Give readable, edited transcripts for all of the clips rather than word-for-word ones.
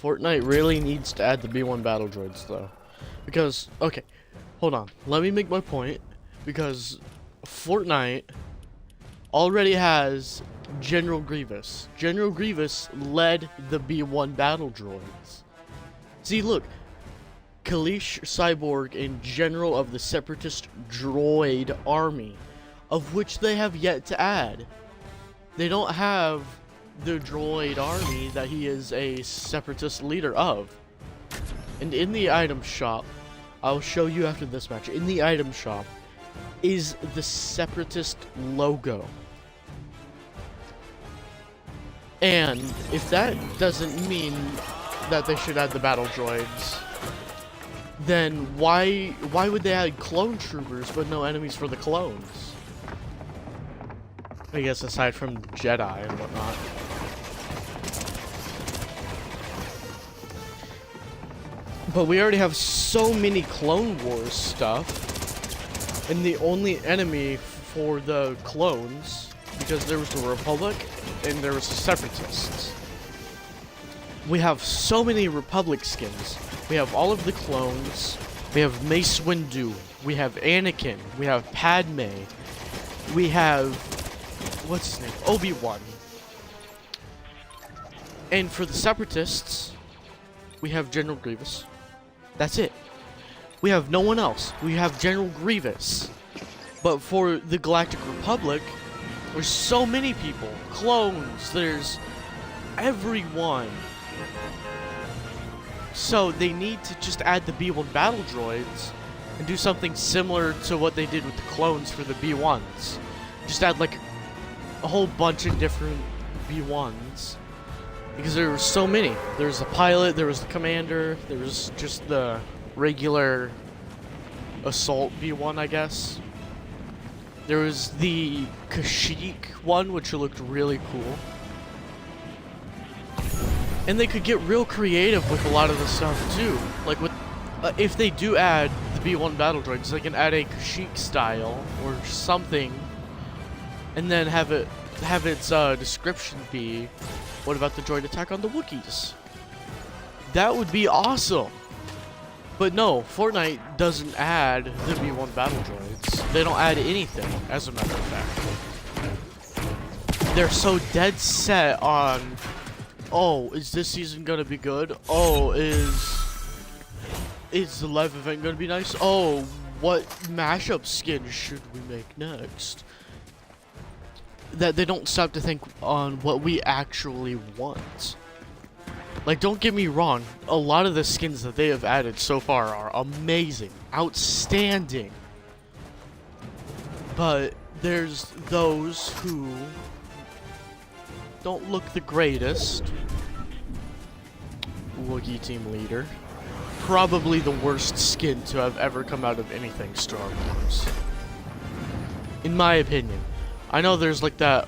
Fortnite really needs to add the B1 battle droids though. Because, okay, hold on. Let me make my point. Because Fortnite already has General Grievous. General Grievous led the B1 battle droids. See, look. Kalish, Cyborg, and General of the Separatist Droid Army, of which they have yet to add. They don't have the droid army that he is a separatist leader of. And in the item shop, I'll show you after this match, in the item shop is the separatist logo. And if that doesn't mean that they should add the battle droids, then why would they add clone troopers but no enemies for the clones? I guess aside from Jedi and whatnot. But we already have so many Clone Wars stuff, and the only enemy for the clones, because there was the Republic and there was the Separatists. We have so many Republic skins. We have all of the clones. We have Mace Windu. We have Anakin. We have Padme. We have, what's his name? Obi-Wan. And for the Separatists, we have General Grievous. That's it. We have no one else. We have General Grievous. But for the Galactic Republic, there's so many people. Clones. There's everyone. So they need to just add the B1 battle droids and do something similar to what they did with the clones for the B1s. Just add like a whole bunch of different B1s. Because there were so many. There was the pilot, there was the commander, there was just the regular assault B1, I guess. There was the Kashyyyk one, which looked really cool. And they could get real creative with a lot of the stuff too. Like with, if they do add the B1 battle droids, they can add a Kashyyyk style or something, and then have its description be, what about the droid attack on the Wookiees? That would be awesome. But no, Fortnite doesn't add the B1 battle droids. They don't add anything, as a matter of fact. They're so dead set on, oh, is this season gonna be good? Oh, is the live event gonna be nice? Oh, what mashup skin should we make next? That they don't stop to think on what we actually want. Like, don't get me wrong, a lot of the skins that they have added so far are amazing, outstanding. But there's those who don't look the greatest. Wookiee team leader. Probably the worst skin to have ever come out of anything Star Wars. In my opinion. I know there's like that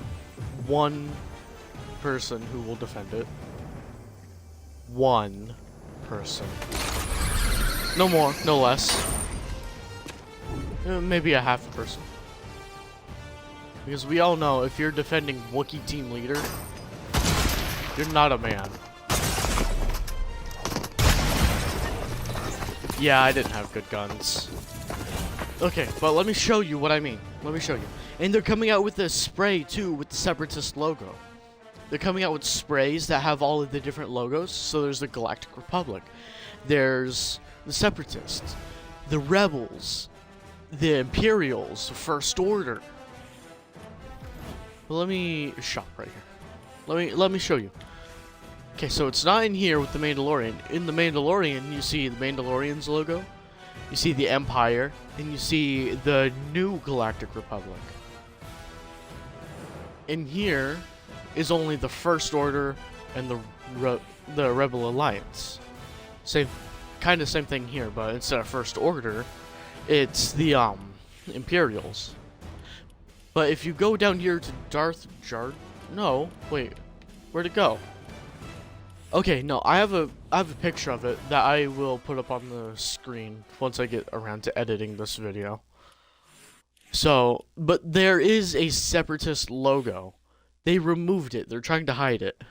one person who will defend it. One person. No more, no less. Maybe a half a person. Because we all know if you're defending Wookiee team leader, you're not a man. Yeah, I didn't have good guns. Okay, but let me show you what I mean. Let me show you. And they're coming out with a spray, too, with the Separatist logo. They're coming out with sprays that have all of the different logos. So there's the Galactic Republic. There's the Separatists. The Rebels. The Imperials. First Order. Well, let me shop right here. Let me show you. Okay, so it's not in here with the Mandalorian. In the Mandalorian, you see the Mandalorian's logo. You see the Empire. And you see the new Galactic Republic. In here is only the First Order and the Rebel Alliance. Same thing here, but instead of First Order, it's the Imperials. But if you go down here to Darth Jar, no, wait, where'd it go? Okay, no, I have a picture of it that I will put up on the screen once I get around to editing this video. So, but there is a Separatist logo. They removed it. They're trying to hide it.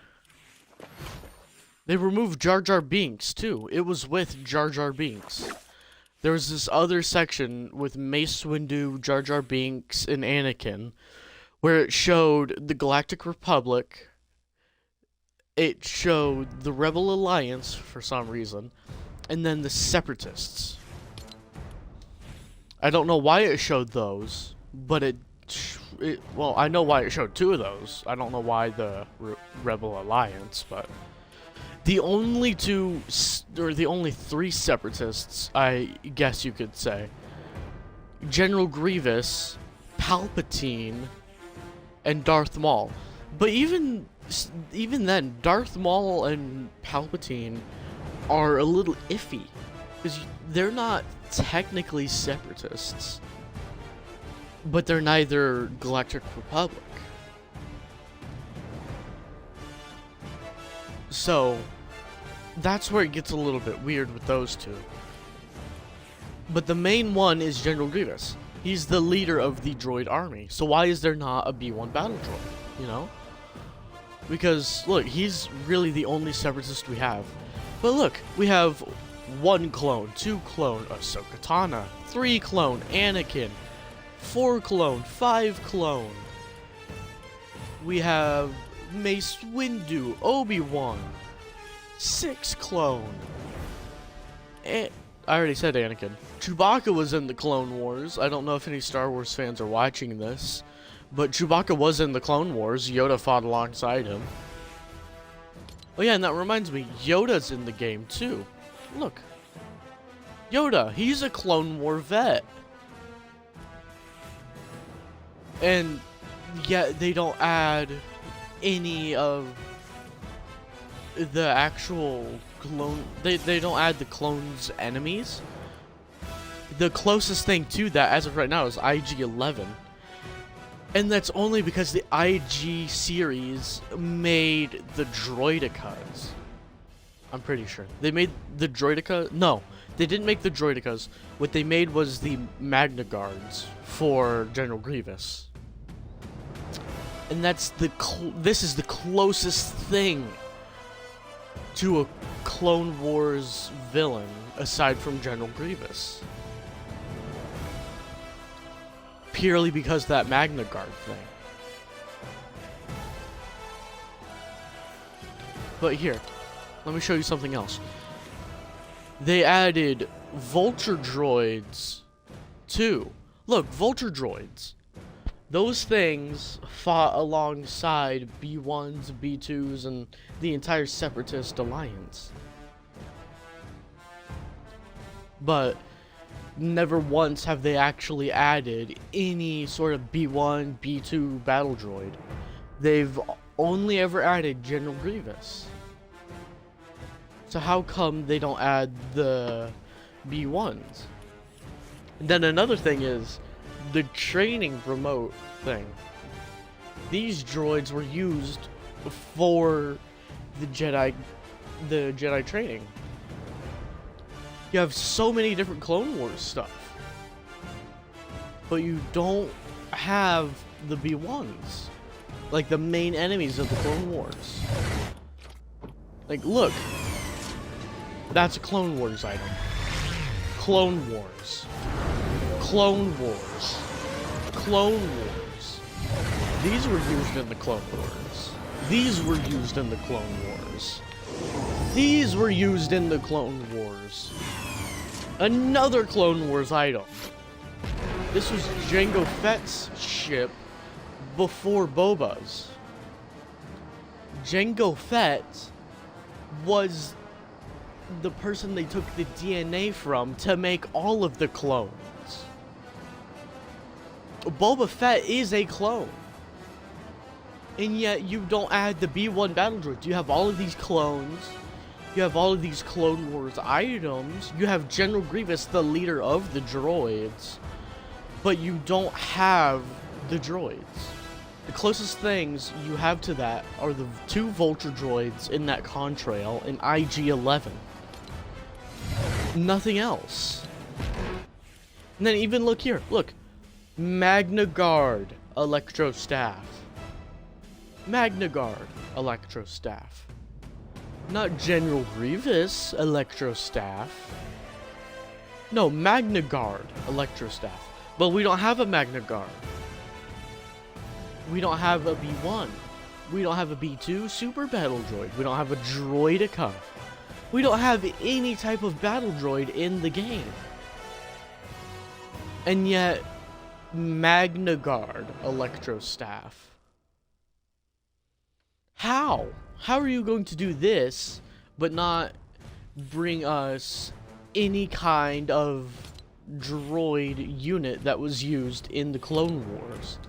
They removed Jar Jar Binks, too. It was with Jar Jar Binks. There was this other section with Mace Windu, Jar Jar Binks, and Anakin, where it showed the Galactic Republic. It showed the Rebel Alliance, for some reason, and then the Separatists. I don't know why it showed those, but well, I know why it showed two of those. I don't know why the Rebel Alliance, but the only two, or the only three Separatists, I guess you could say, General Grievous, Palpatine, and Darth Maul. But even then, Darth Maul and Palpatine are a little iffy, because they're not technically Separatists, but they're neither Galactic Republic. So that's where it gets a little bit weird with those two. But the main one is General Grievous. He's the leader of the droid army. So why is there not a B1 battle droid, you know? Because, look, he's really the only Separatist we have. But look, we have 1 clone, 2 clone, Ahsoka Tano, 3 clone, Anakin, 4 clone, 5 clone. We have Mace Windu, Obi-Wan, 6 clone. I already said Anakin. Chewbacca was in the Clone Wars. I don't know if any Star Wars fans are watching this, but Chewbacca was in the Clone Wars. Yoda fought alongside him. Oh yeah, and that reminds me, Yoda's in the game too. Look. Yoda, he's a Clone War vet. And yet they don't add any of the actual clone. They don't add the clones' enemies. The closest thing to that as of right now is IG-11. And that's only because the IG series made the droidicas. I'm pretty sure. They made the droidica. No, they didn't make the droidicas. What they made was the Magna Guards for General Grievous. And that's this is the closest thing to a Clone Wars villain aside from General Grievous. Purely because that Magna Guard thing. But here, let me show you something else. They added Vulture droids too. Look, Vulture droids. Those things fought alongside B1s, B2s, and the entire Separatist alliance. But never once have they actually added any sort of B1, B2 battle droid. They've only ever added General Grievous. So how come they don't add the B1s? And then another thing is the training remote thing. These droids were used for the Jedi training. You have so many different Clone Wars stuff, but you don't have the B1s, like the main enemies of the Clone Wars. Like, look, that's a Clone Wars item. Clone Wars. Clone Wars. Clone Wars. These were used in the Clone Wars. These were used in the Clone Wars. These were used in the Clone Wars. Another Clone Wars item. This was Jango Fett's ship before Boba's. Jango Fett was the person they took the DNA from to make all of the clones. Boba Fett is a clone. And yet you don't add the B1 battle droids. You have all of these clones. You have all of these Clone Wars items. You have General Grievous, the leader of the droids. But you don't have the droids. The closest things you have to that are the 2 Vulture droids in that contrail in IG-11. Nothing else. And then even look here. Look. Magna Guard Electro Staff. Magna Guard Electro Staff. Not General Grievous Electro Staff. No, Magna Guard Electro Staff. But we don't have a Magna Guard. We don't have a B1. We don't have a B2 Super Battle Droid. We don't have a Droidica. We don't have any type of battle droid in the game. And yet, Magna Guard Electro Staff. How? How are you going to do this, but not bring us any kind of droid unit that was used in the Clone Wars?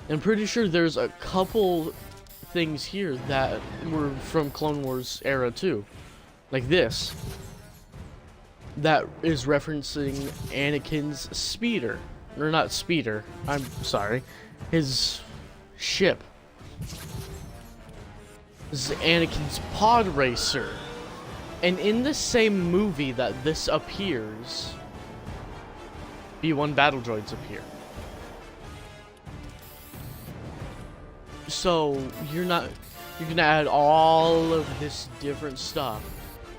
I'm pretty sure there's a couple things here that were from Clone Wars era too. Like this. That is referencing Anakin's speeder. Or not speeder, I'm sorry. His ship. This is Anakin's pod racer. And in the same movie that this appears, B1 battle droids appear. So you're gonna add all of this different stuff.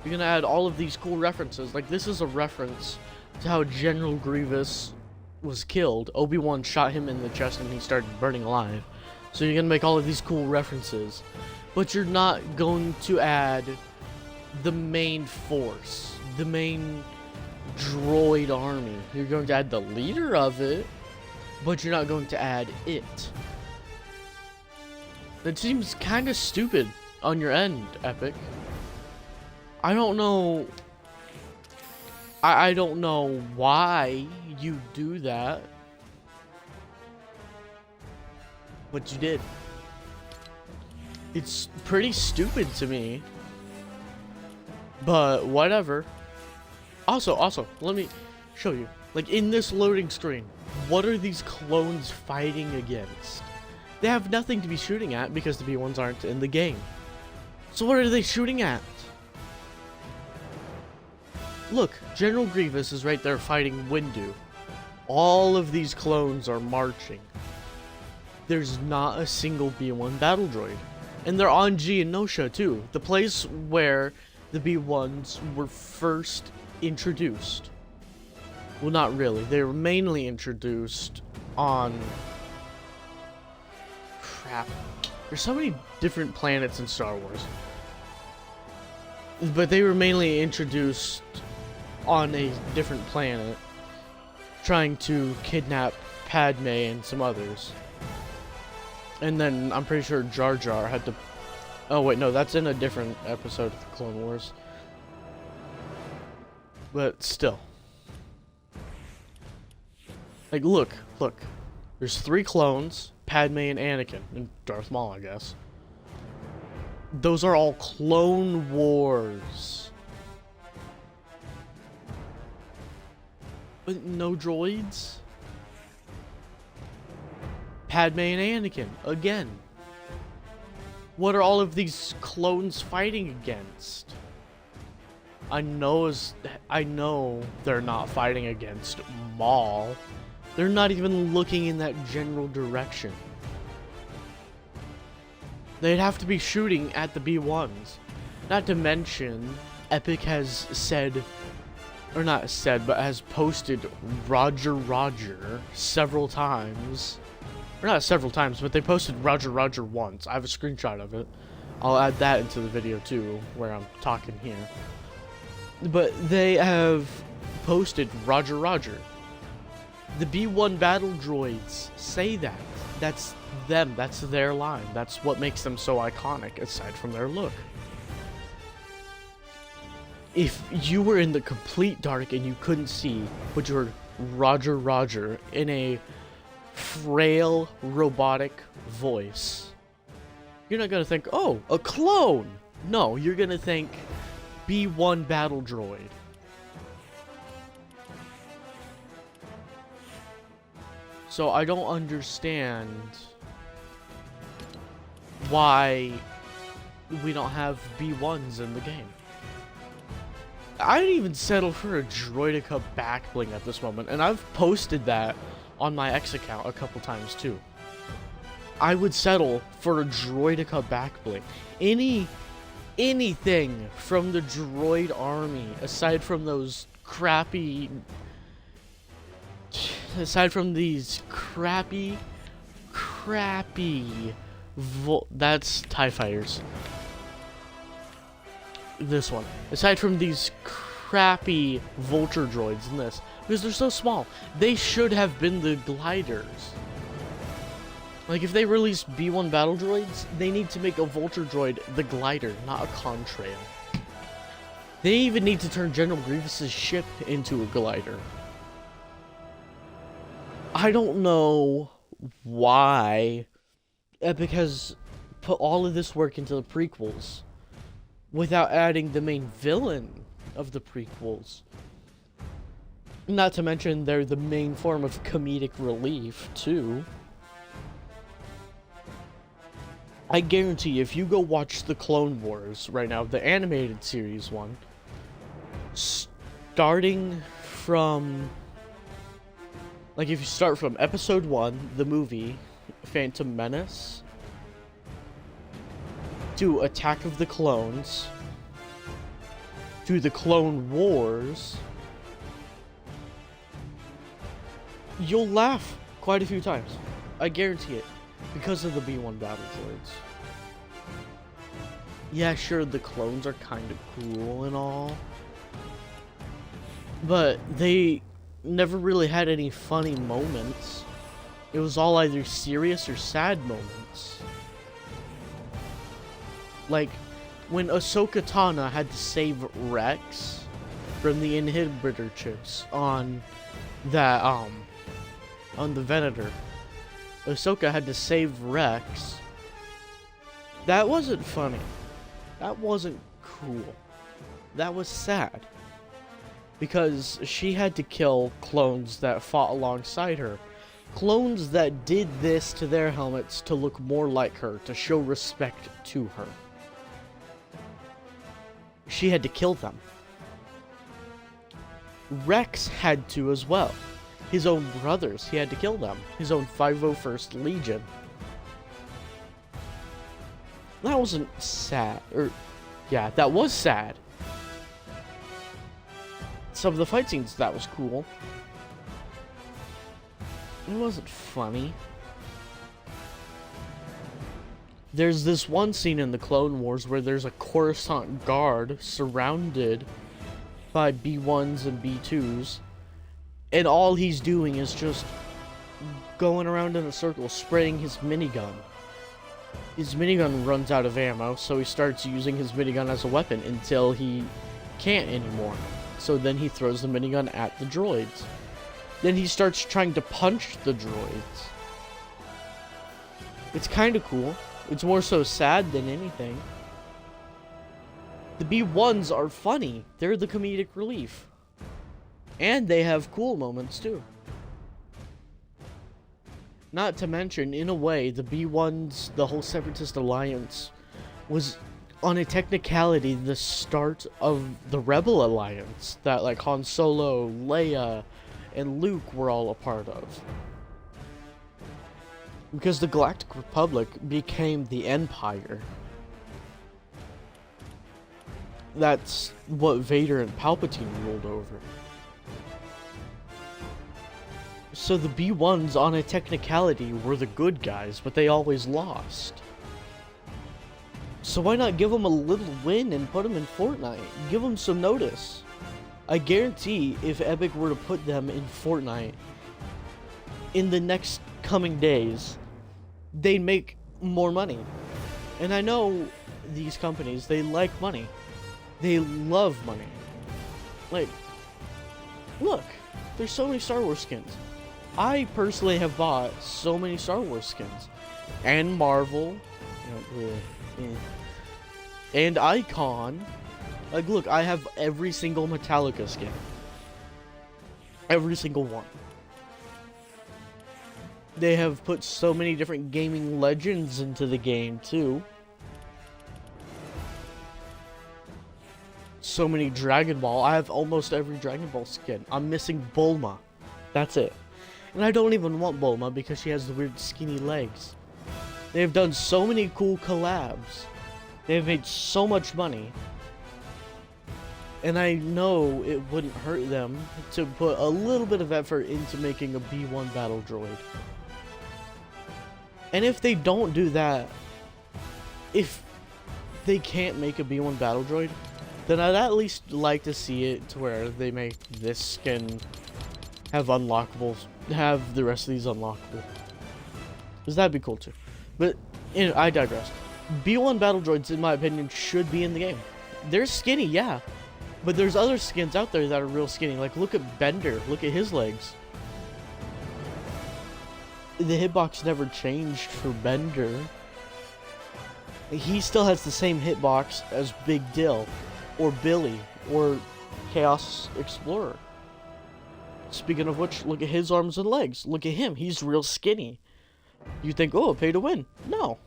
You're gonna add all of these cool references. Like, this is a reference to how General Grievous was killed. Obi-Wan shot him in the chest and he started burning alive. So you're gonna make all of these cool references. But you're not going to add the main force, the main droid army. You're going to add the leader of it, but you're not going to add it. That seems kind of stupid on your end, Epic. I don't know. I don't know why you do that, but you did. It's pretty stupid to me, but whatever. Also, let me show you. Like, in this loading screen, what are these clones fighting against? They have nothing to be shooting at because the B1s aren't in the game. So what are they shooting at? Look, General Grievous is right there fighting Windu. All of these clones are marching. There's not a single B1 battle droid. And they're on Geonosia too, the place where the B1s were first introduced. Well, not really. They were mainly introduced on... Crap. There's so many different planets in Star Wars. But they were mainly introduced on a different planet, trying to kidnap Padme and some others. And then I'm pretty sure Jar Jar had to... Oh wait, no, that's in a different episode of the Clone Wars. But still. Like, look. There's 3 clones, Padme and Anakin, and Darth Maul, I guess. Those are all Clone Wars. But no droids? Padme and Anakin, again. What are all of these clones fighting against? I know they're not fighting against Maul. They're not even looking in that general direction. They'd have to be shooting at the B1s. Not to mention, Epic has said, or not said, but has posted Roger Roger several times. Or not several times, but they posted Roger Roger once. I have a screenshot of it. I'll add that into the video too, where I'm talking here. But they have posted Roger Roger. The B1 battle droids say that. That's them. That's their line. That's what makes them so iconic, aside from their look. If you were in the complete dark and you couldn't see, but you heard Roger Roger in a frail, robotic voice, you're not gonna think, oh, a clone! No, you're gonna think B1 battle droid. So I don't understand why we don't have B1s in the game. I'd even settle for a Droidica backbling at this moment, and I've posted that on my X account a couple times too. I would settle for a Droidica backbling. Any anything from the droid army aside from those crappy, that's TIE fighters. This one. Aside from these crappy vulture droids in this, because they're so small, they should have been the gliders. Like, if they release B1 battle droids, they need to make a vulture droid the glider, not a contrail. They even need to turn General Grievous's ship into a glider. I don't know why Epic has put all of this work into the prequels without adding the main villain of the prequels. Not to mention they're the main form of comedic relief, too. I guarantee if you go watch the Clone Wars right now, the animated series one, starting from, like, if you start from episode 1, the movie, Phantom Menace, to Attack of the Clones, to the Clone Wars, you'll laugh quite a few times. I guarantee it. Because of the B1 battle droids. Yeah, sure, the clones are kind of cool and all, but they never really had any funny moments. It was all either serious or sad moments. Like, when Ahsoka Tano had to save Rex from the inhibitor chips on that, on the Venator. Ahsoka had to save Rex. That wasn't funny. That wasn't cool. That was sad. Because she had to kill clones that fought alongside her. Clones that did this to their helmets to look more like her, to show respect to her. She had to kill them. Rex had to as well. His own brothers, he had to kill them. His own 501st Legion. That wasn't sad. Yeah, that was sad. Some of the fight scenes, that was cool. It wasn't funny. There's this one scene in the Clone Wars where there's a Coruscant guard surrounded by B1s and B2s. And all he's doing is just going around in a circle, spraying his minigun. His minigun runs out of ammo, so he starts using his minigun as a weapon until he can't anymore. So then he throws the minigun at the droids. Then he starts trying to punch the droids. It's kind of cool. It's more so sad than anything. The B1s are funny. They're the comedic relief. And they have cool moments, too. Not to mention, in a way, the B1s, the whole Separatist Alliance, was, on a technicality, the start of the Rebel Alliance that, like, Han Solo, Leia, and Luke were all a part of. Because the Galactic Republic became the Empire. That's what Vader and Palpatine ruled over. So the B1s, on a technicality, were the good guys, but they always lost. So why not give them a little win and put them in Fortnite? Give them some notice. I guarantee if Epic were to put them in Fortnite in the next coming days, they'd make more money. And I know these companies, they like money. They love money. Like, look, there's so many Star Wars skins. I personally have bought so many Star Wars skins. And Marvel. And Icon. Like, look, I have every single Metallica skin. Every single one. They have put so many different gaming legends into the game, too. So many Dragon Ball. I have almost every Dragon Ball skin. I'm missing Bulma. That's it. And I don't even want Bulma because she has the weird skinny legs. They've done so many cool collabs. They've made so much money. And I know it wouldn't hurt them to put a little bit of effort into making a B1 battle droid. And if they don't do that, if they can't make a B1 battle droid, then I'd at least like to see it to where they make this skin have unlockables, have the rest of these unlockable. Because that'd be cool too. But, you know, I digress. B1 battle droids, in my opinion, should be in the game. They're skinny, yeah. But there's other skins out there that are real skinny. Like, look at Bender. Look at his legs. The hitbox never changed for Bender. He still has the same hitbox as Big Dill, or Billy, or Chaos Explorer. Speaking of which, look at his arms and legs. Look at him. He's real skinny. You think, oh, pay to win. No.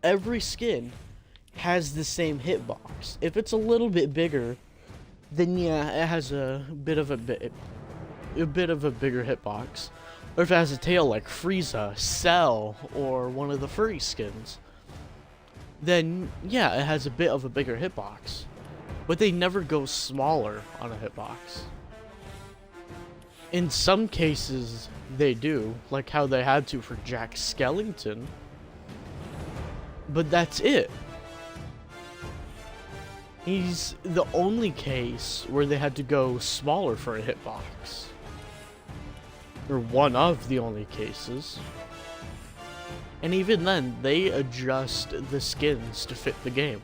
Every skin has the same hitbox. If it's a little bit bigger, then yeah, it has a bit of a bigger hitbox. Or if it has a tail like Frieza, Cell, or one of the furry skins, then yeah, it has a bit of a bigger hitbox. But they never go smaller on a hitbox. In some cases, they do, like how they had to for Jack Skellington. But that's it. He's the only case where they had to go smaller for a hitbox. Or one of the only cases. And even then, they adjust the skins to fit the game.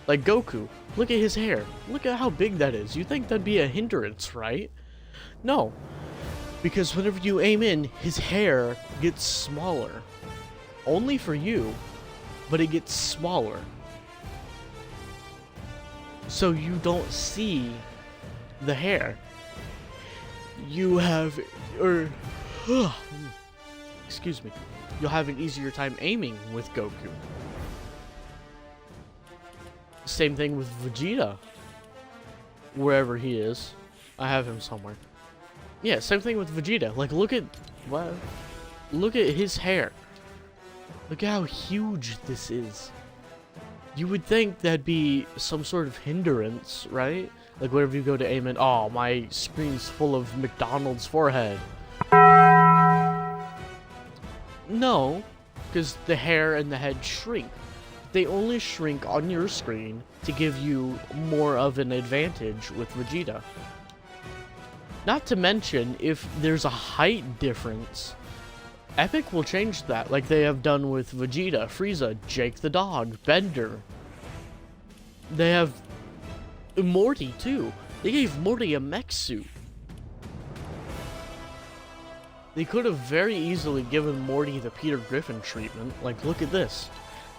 Like Goku, look at his hair. Look at how big that is. You think that'd be a hindrance, right? No. Because whenever you aim in, his hair gets smaller. Only for you, but it gets smaller. So you don't see the hair. You have, excuse me, you'll have an easier time aiming with Goku. Same thing with Vegeta. Wherever he is. I have him somewhere. Yeah, same thing with Vegeta. Like, look at his hair. Look at how huge this is. You would think that'd be some sort of hindrance, right? Like, whenever you go to aim in, oh, my screen's full of McDonald's forehead. No, because the hair and the head shrink. They only shrink on your screen to give you more of an advantage with Vegeta. Not to mention, if there's a height difference, Epic will change that, like they have done with Vegeta, Frieza, Jake the Dog, Bender. They have Morty, too. They gave Morty a mech suit. They could have very easily given Morty the Peter Griffin treatment. Like, look at this.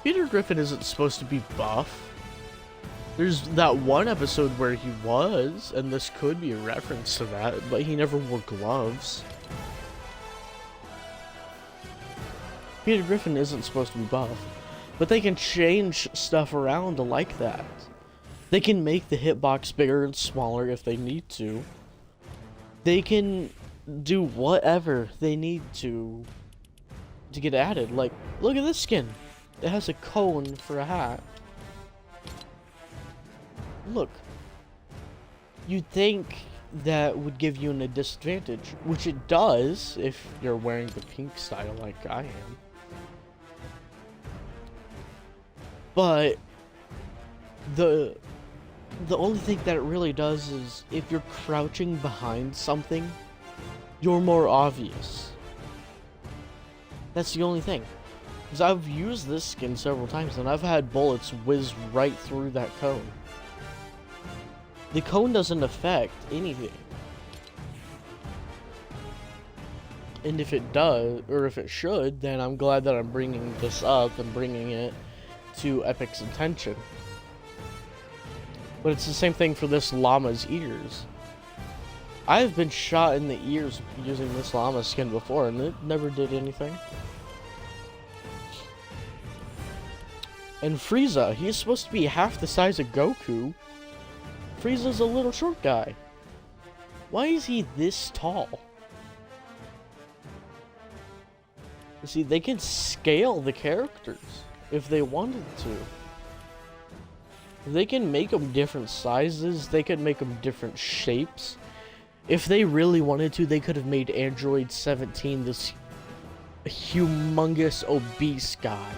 Peter Griffin isn't supposed to be buff. There's that one episode where he was, and this could be a reference to that, but he never wore gloves. Peter Griffin isn't supposed to be buff, but they can change stuff around like that. They can make the hitbox bigger and smaller if they need to. They can do whatever they need to get added. Like, look at this skin. It has a cone for a hat. Look. You'd think that would give you a disadvantage, which it does if you're wearing the pink style like I am. But the only thing that it really does is if you're crouching behind something, you're more obvious. That's the only thing. Because I've used this skin several times and I've had bullets whiz right through that cone. The cone doesn't affect anything. And if it does, or if it should, then I'm glad that I'm bringing this up and bringing it to Epic's attention. But it's the same thing for this llama's ears. I've been shot in the ears using this llama skin before and it never did anything. And Frieza, he's supposed to be half the size of Goku. Frieza's a little short guy. Why is he this tall? You see, they can scale the characters if they wanted to. They can make them different sizes. They could make them different shapes. If they really wanted to, they could have made Android 17 this humongous obese guy.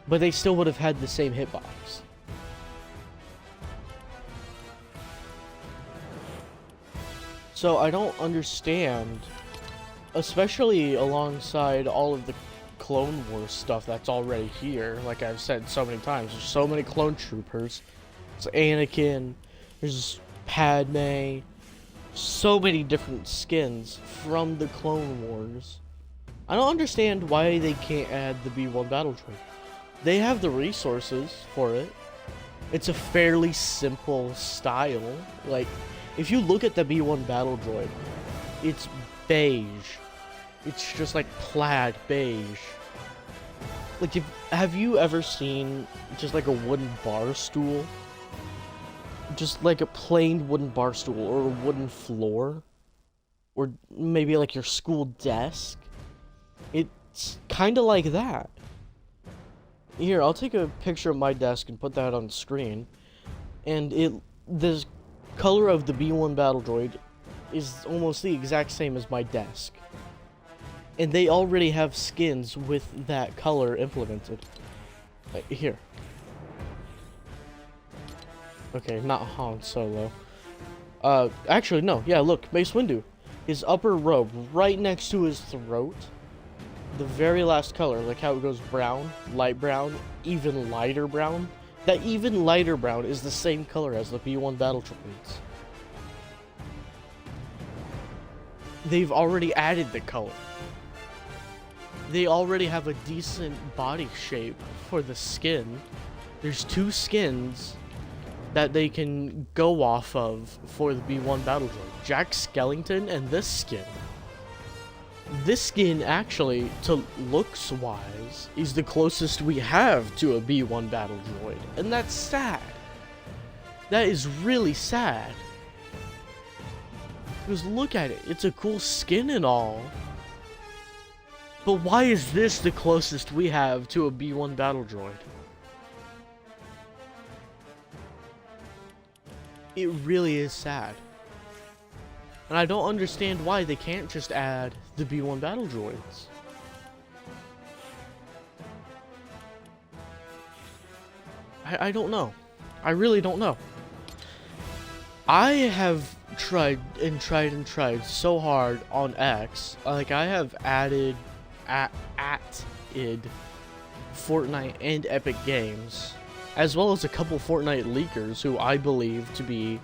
But they still would have had the same hitbox. So I don't understand, especially alongside all of the Clone Wars stuff that's already here. Like I've said so many times, there's so many clone troopers. There's Anakin, there's Padme, so many different skins from the Clone Wars. I don't understand why they can't add the B1 battle droid. They have the resources for it. It's a fairly simple style. Like, if you look at the B1 battle droid, it's beige. It's just like plaid beige. Like, have you ever seen just like a wooden bar stool? Just like a plain wooden bar stool or a wooden floor? Or maybe like your school desk? It's kind of like that. Here, I'll take a picture of my desk and put that on the screen. And the color of the B1 battle droid is almost the exact same as my desk. And they already have skins with that color implemented. Here. Okay, not Han Solo. Actually, no. Yeah, look, Mace Windu. His upper robe, right next to his throat. The very last color, like how it goes brown, light brown, even lighter brown. That even lighter brown is the same color as the B1 battle droids. They've already added the color. They already have a decent body shape for the skin. There's 2 skins that they can go off of for the B1 battle droid. Jack Skellington and this skin. This skin, actually, to looks-wise, is the closest we have to a B1 battle droid. And that's sad. That is really sad. Because look at it. It's a cool skin and all. But why is this the closest we have to a B1 battle droid? It really is sad. And I don't understand why they can't just add the B1 battle droids. I don't know. I really don't know. I have tried so hard on X. Like, I have added Fortnite and Epic Games, as well as a couple Fortnite leakers who I believe to be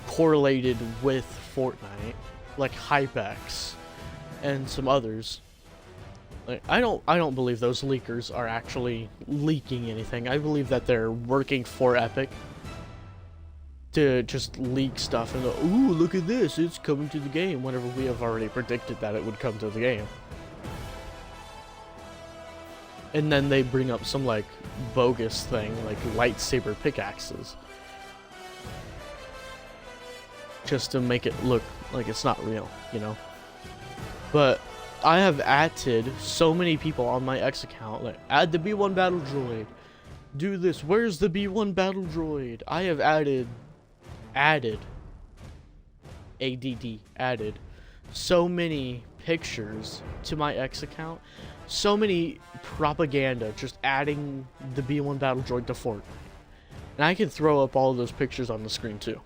correlated with Fortnite, like HypeX and some others. Like, I don't believe those leakers are actually leaking anything. I believe that they're working for Epic to just leak stuff and go, ooh, look at this, it's coming to the game, whenever we have already predicted that it would come to the game. And then they bring up some, like, bogus thing, like lightsaber pickaxes, just to make it look like it's not real, you know? But I have added so many people on my X account, like, add the B1 battle droid, do this, where's the B1 battle droid? I have added so many pictures to my X account, so many propaganda just adding the B1 battle droid to Fortnite. And I can throw up all of those pictures on the screen too.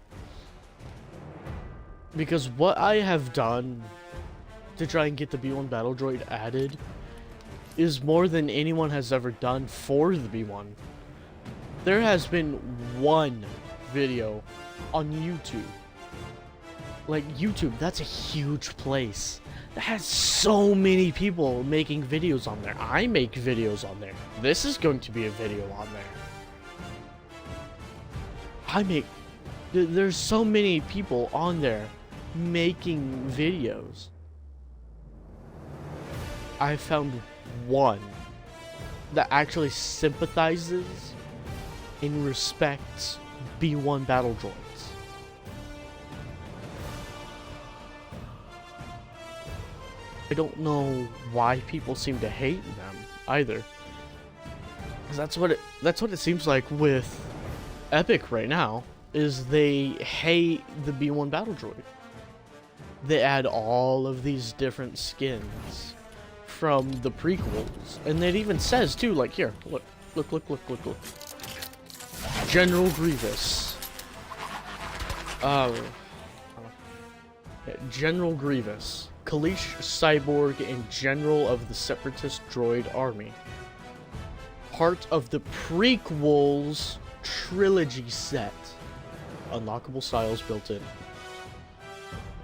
Because what I have done to try and get the B1 battle droid added is more than anyone has ever done for the B1. There has been one video on YouTube. Like, YouTube, that's a huge place. That has so many people making videos on there. I make videos on there. This is going to be a video on there. There's so many people on there making videos. I found one that actually sympathizes and respects B1 battle droids. I don't know why people seem to hate them either. 'Cause that's what it seems like with Epic right now, is they hate the B1 battle droid. They add all of these different skins from the prequels, and it even says too, like, here, look. General Grievous. General Grievous, Kalish Cyborg and General of the Separatist Droid Army. Part of the prequels trilogy set. Unlockable styles built in.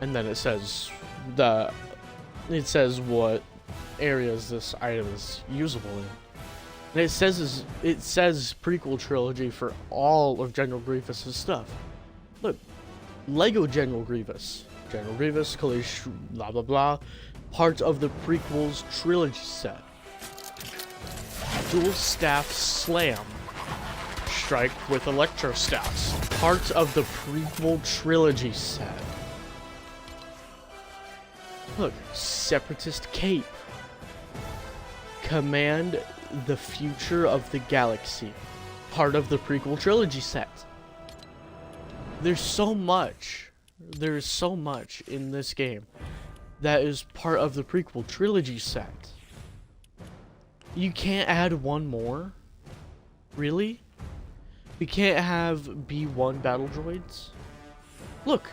And then it says what areas this item is usable in. And it says prequel trilogy for all of General Grievous's stuff. Look, Lego General Grievous, Kalish, blah blah blah, part of the prequels trilogy set. Dual Staff Slam, strike with Electro Staffs, part of the prequel trilogy set. Look, Separatist Cape, Command the Future of the Galaxy, part of the prequel trilogy set. There's so much in this game that is part of the prequel trilogy set. You can't add one more? Really? We can't have B1 battle droids? Look,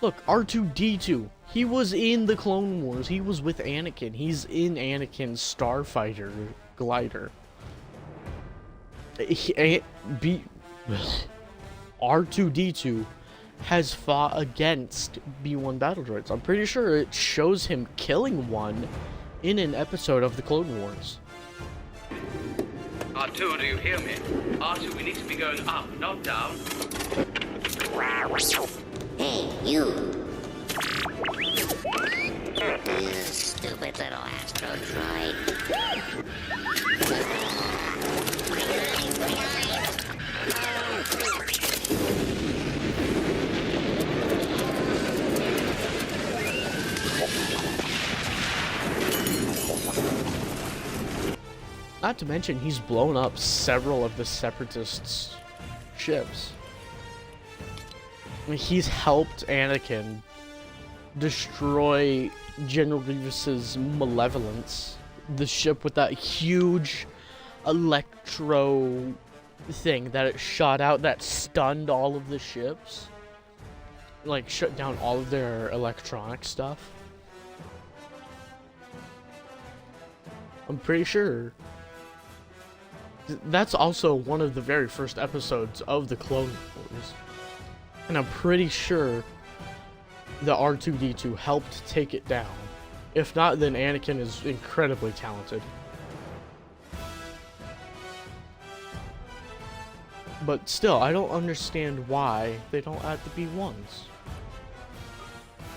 R2-D2. He was in the Clone Wars. He was with Anakin. He's in Anakin's Starfighter glider. R2-D2 has fought against B1 battle droids. I'm pretty sure it shows him killing one in an episode of the Clone Wars. R2, do you hear me? R2, we need to be going up, not down. Hey, you! You stupid little astro droid. Not to mention, he's blown up several of the Separatists' ships. I mean, he's helped Anakin destroy General Grievous's Malevolence, the ship with that huge electro thing that it shot out that stunned all of the ships. Like, shut down all of their electronic stuff. I'm pretty sure that's also one of the very first episodes of the Clone Wars. And I'm pretty sure the R2-D2 helped take it down. If not, then Anakin is incredibly talented. But still, I don't understand why they don't add the B1s.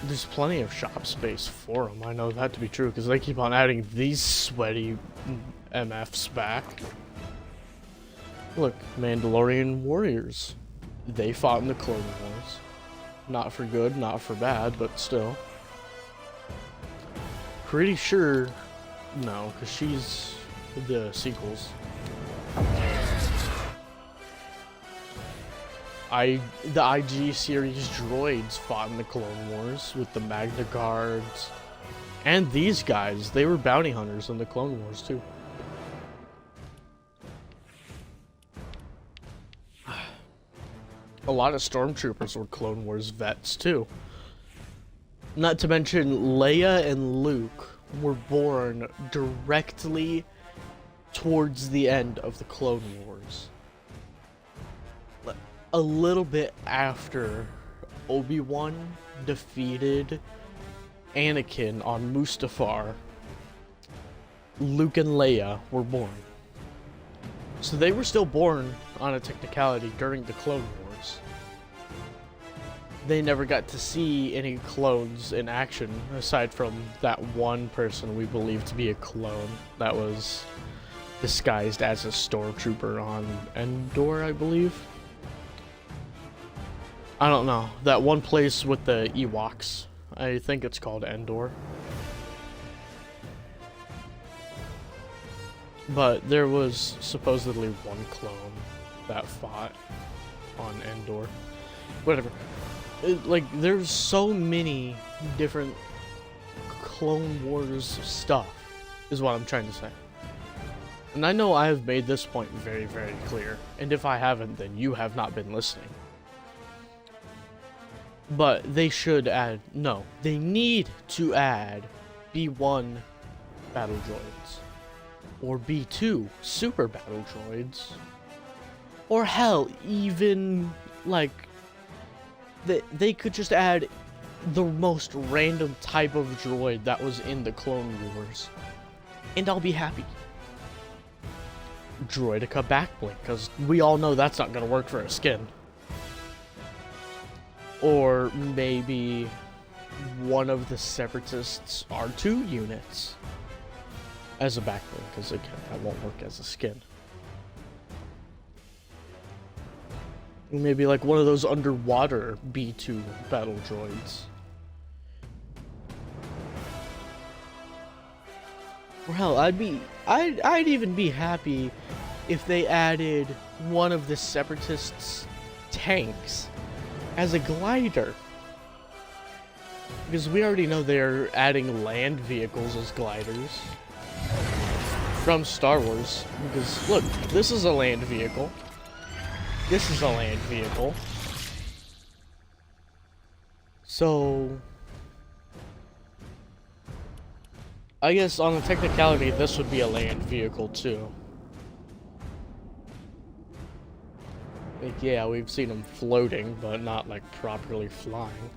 There's plenty of shop space for them. I know that to be true, because they keep on adding these sweaty MFs back. Look, Mandalorian warriors. They fought in the Clone Wars. Not for good, not for bad, but still. Pretty sure... No, because she's the sequels. The IG series droids fought in the Clone Wars with the Magna Guards. And these guys, they were bounty hunters in the Clone Wars too. A lot of stormtroopers were Clone Wars vets too. Not to mention Leia and Luke were born directly towards the end of the Clone Wars. A little bit after Obi-Wan defeated Anakin on Mustafar, Luke and Leia were born. So they were still born on a technicality during the Clone Wars. They never got to see any clones in action, aside from that one person we believe to be a clone that was disguised as a stormtrooper on Endor, I believe. I don't know. That one place with the Ewoks. I think it's called Endor. but there was supposedly one clone that fought on Endor. Whatever. Like, there's so many different Clone Wars stuff, is what I'm trying to say. And I know I have made this point very, very clear, and if I haven't, then you have not been listening. But they should add, no, they need to add B1 battle droids, or B2 super battle droids, or hell, even, like, they could just add the most random type of droid that was in the Clone Wars, and I'll be happy. Droidica backblink, because we all know that's not going to work for a skin. Or maybe one of the Separatists' R2 units as a backblink, because again, that won't work as a skin. Maybe like one of those underwater B2 battle droids. Or hell, I'd even be happy if they added one of the Separatists' tanks as a glider. Because we already know they're adding land vehicles as gliders from Star Wars. Because look, this is a land vehicle. This is a land vehicle. So I guess on the technicality, this would be a land vehicle too. Like, yeah, we've seen them floating, but not like properly flying.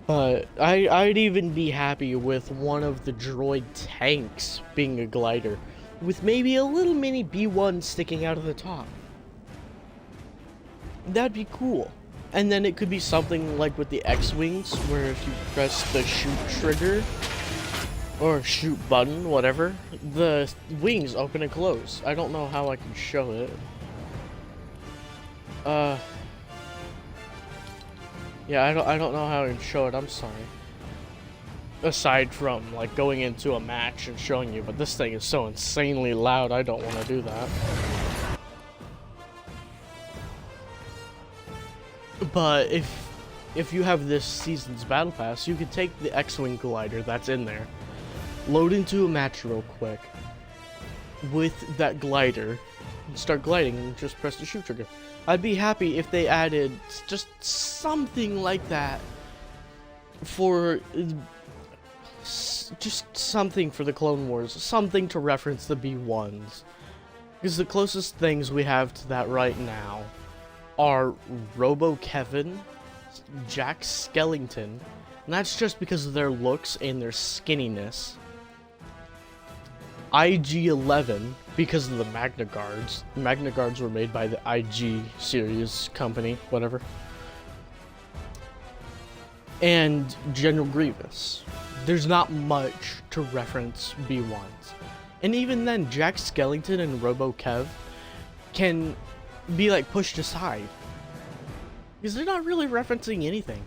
But I'd even be happy with one of the droid tanks being a glider, with maybe a little mini B1 sticking out of the top. That'd be cool. And then it could be something like with the X-Wings, where if you press the shoot trigger, or shoot button, whatever, the wings open and close. I don't know how I can show it. Yeah, I don't know how I can show it, I'm sorry. Aside from, like, going into a match and showing you, but this thing is so insanely loud, I don't want to do that. But if you have this season's battle pass, you can take the X-Wing glider that's in there, load into a match real quick with that glider, and start gliding and just press the shoot trigger. I'd be happy if they added just something like that for just something for the Clone Wars, something to reference the B1s. Because the closest things we have to that right now are Robo Kevin, Jack Skellington, and that's just because of their looks and their skinniness. IG-11, because of the Magna Guards. The Magna Guards were made by the IG series company, whatever. And General Grievous. There's not much to reference B1s. And even then, Jack Skellington and Robo Kev can be like pushed aside. Because they're not really referencing anything.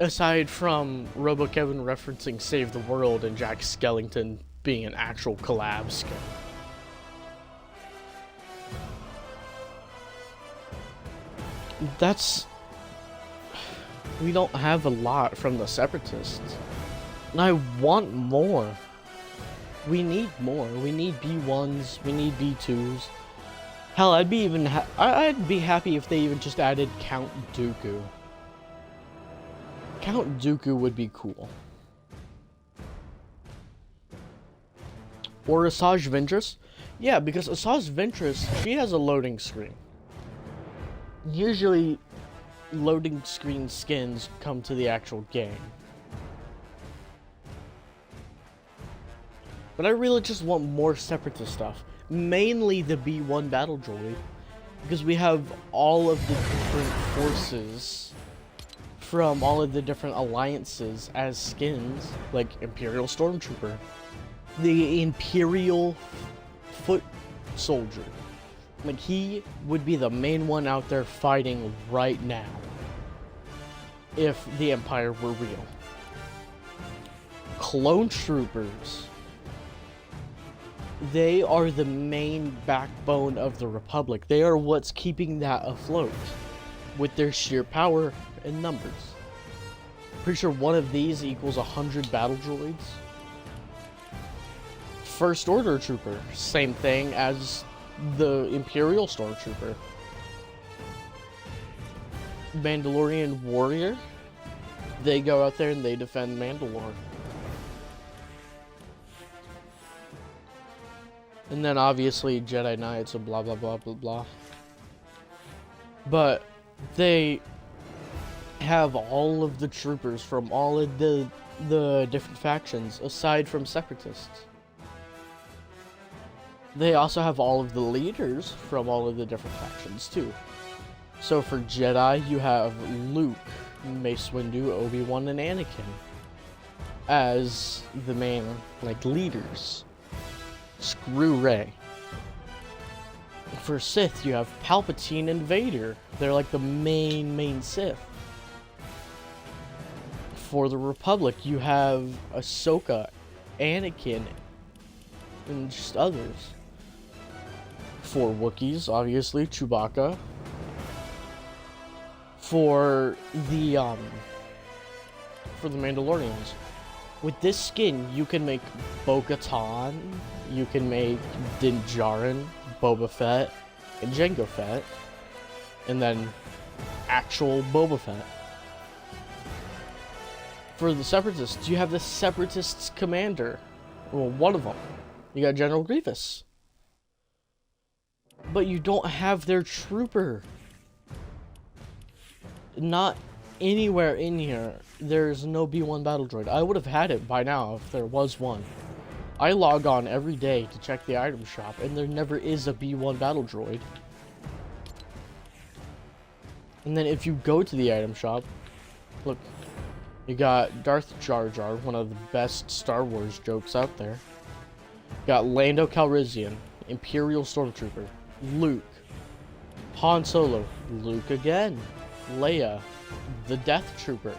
Aside from Robo Kevin referencing Save the World and Jack Skellington being an actual collab skin. We don't have a lot from the Separatists. And I want more. We need more. We need B1s, we need B2s. Hell, I'd be happy if they even just added Count Dooku. Count Dooku would be cool. Or Asajj Ventress? Yeah, because Asajj Ventress, she has a loading screen. Usually, loading screen skins come to the actual game. But I really just want more Separatist stuff. Mainly the B1 battle droid. Because we have all of the different forces from all of the different alliances as skins, like Imperial Stormtrooper, the Imperial Foot Soldier. Like, he would be the main one out there fighting right now if the Empire were real. clone troopers. They are the main backbone of the Republic. They are what's keeping that afloat with their sheer power and numbers. Pretty sure one of these equals 100 battle droids. First Order Trooper, same thing as the Imperial Stormtrooper. Mandalorian Warrior, they go out there and they defend Mandalore. And then obviously Jedi Knights and blah blah blah blah blah. But they have all of the troopers from all of the different factions aside from Separatists. They also have all of the leaders from all of the different factions too. So for Jedi, you have Luke, Mace Windu, Obi-Wan, and Anakin as the main, like, leaders. Screw Rey. For Sith, you have Palpatine and Vader. They're like the main Sith. For the Republic, you have Ahsoka, Anakin, and just others. For Wookiees, obviously, Chewbacca. For the Mandalorians, with this skin, you can make Bo-Katan, you can make Din Djarin, Boba Fett, and Jango Fett, and then actual Boba Fett. For the Separatists, you have the Separatists commander. Well, one of them. You got General Grievous. But you don't have their trooper. Not anywhere in here. There's no B1 battle droid. I would have had it by now if there was one. I log on every day to check the item shop, and there never is a B1 battle droid. And then if you go to the item shop, look, you got Darth Jar Jar, one of the best Star Wars jokes out there. You got Lando Calrissian, Imperial Stormtrooper, Luke, Han Solo, Luke again, Leia, the Death Trooper.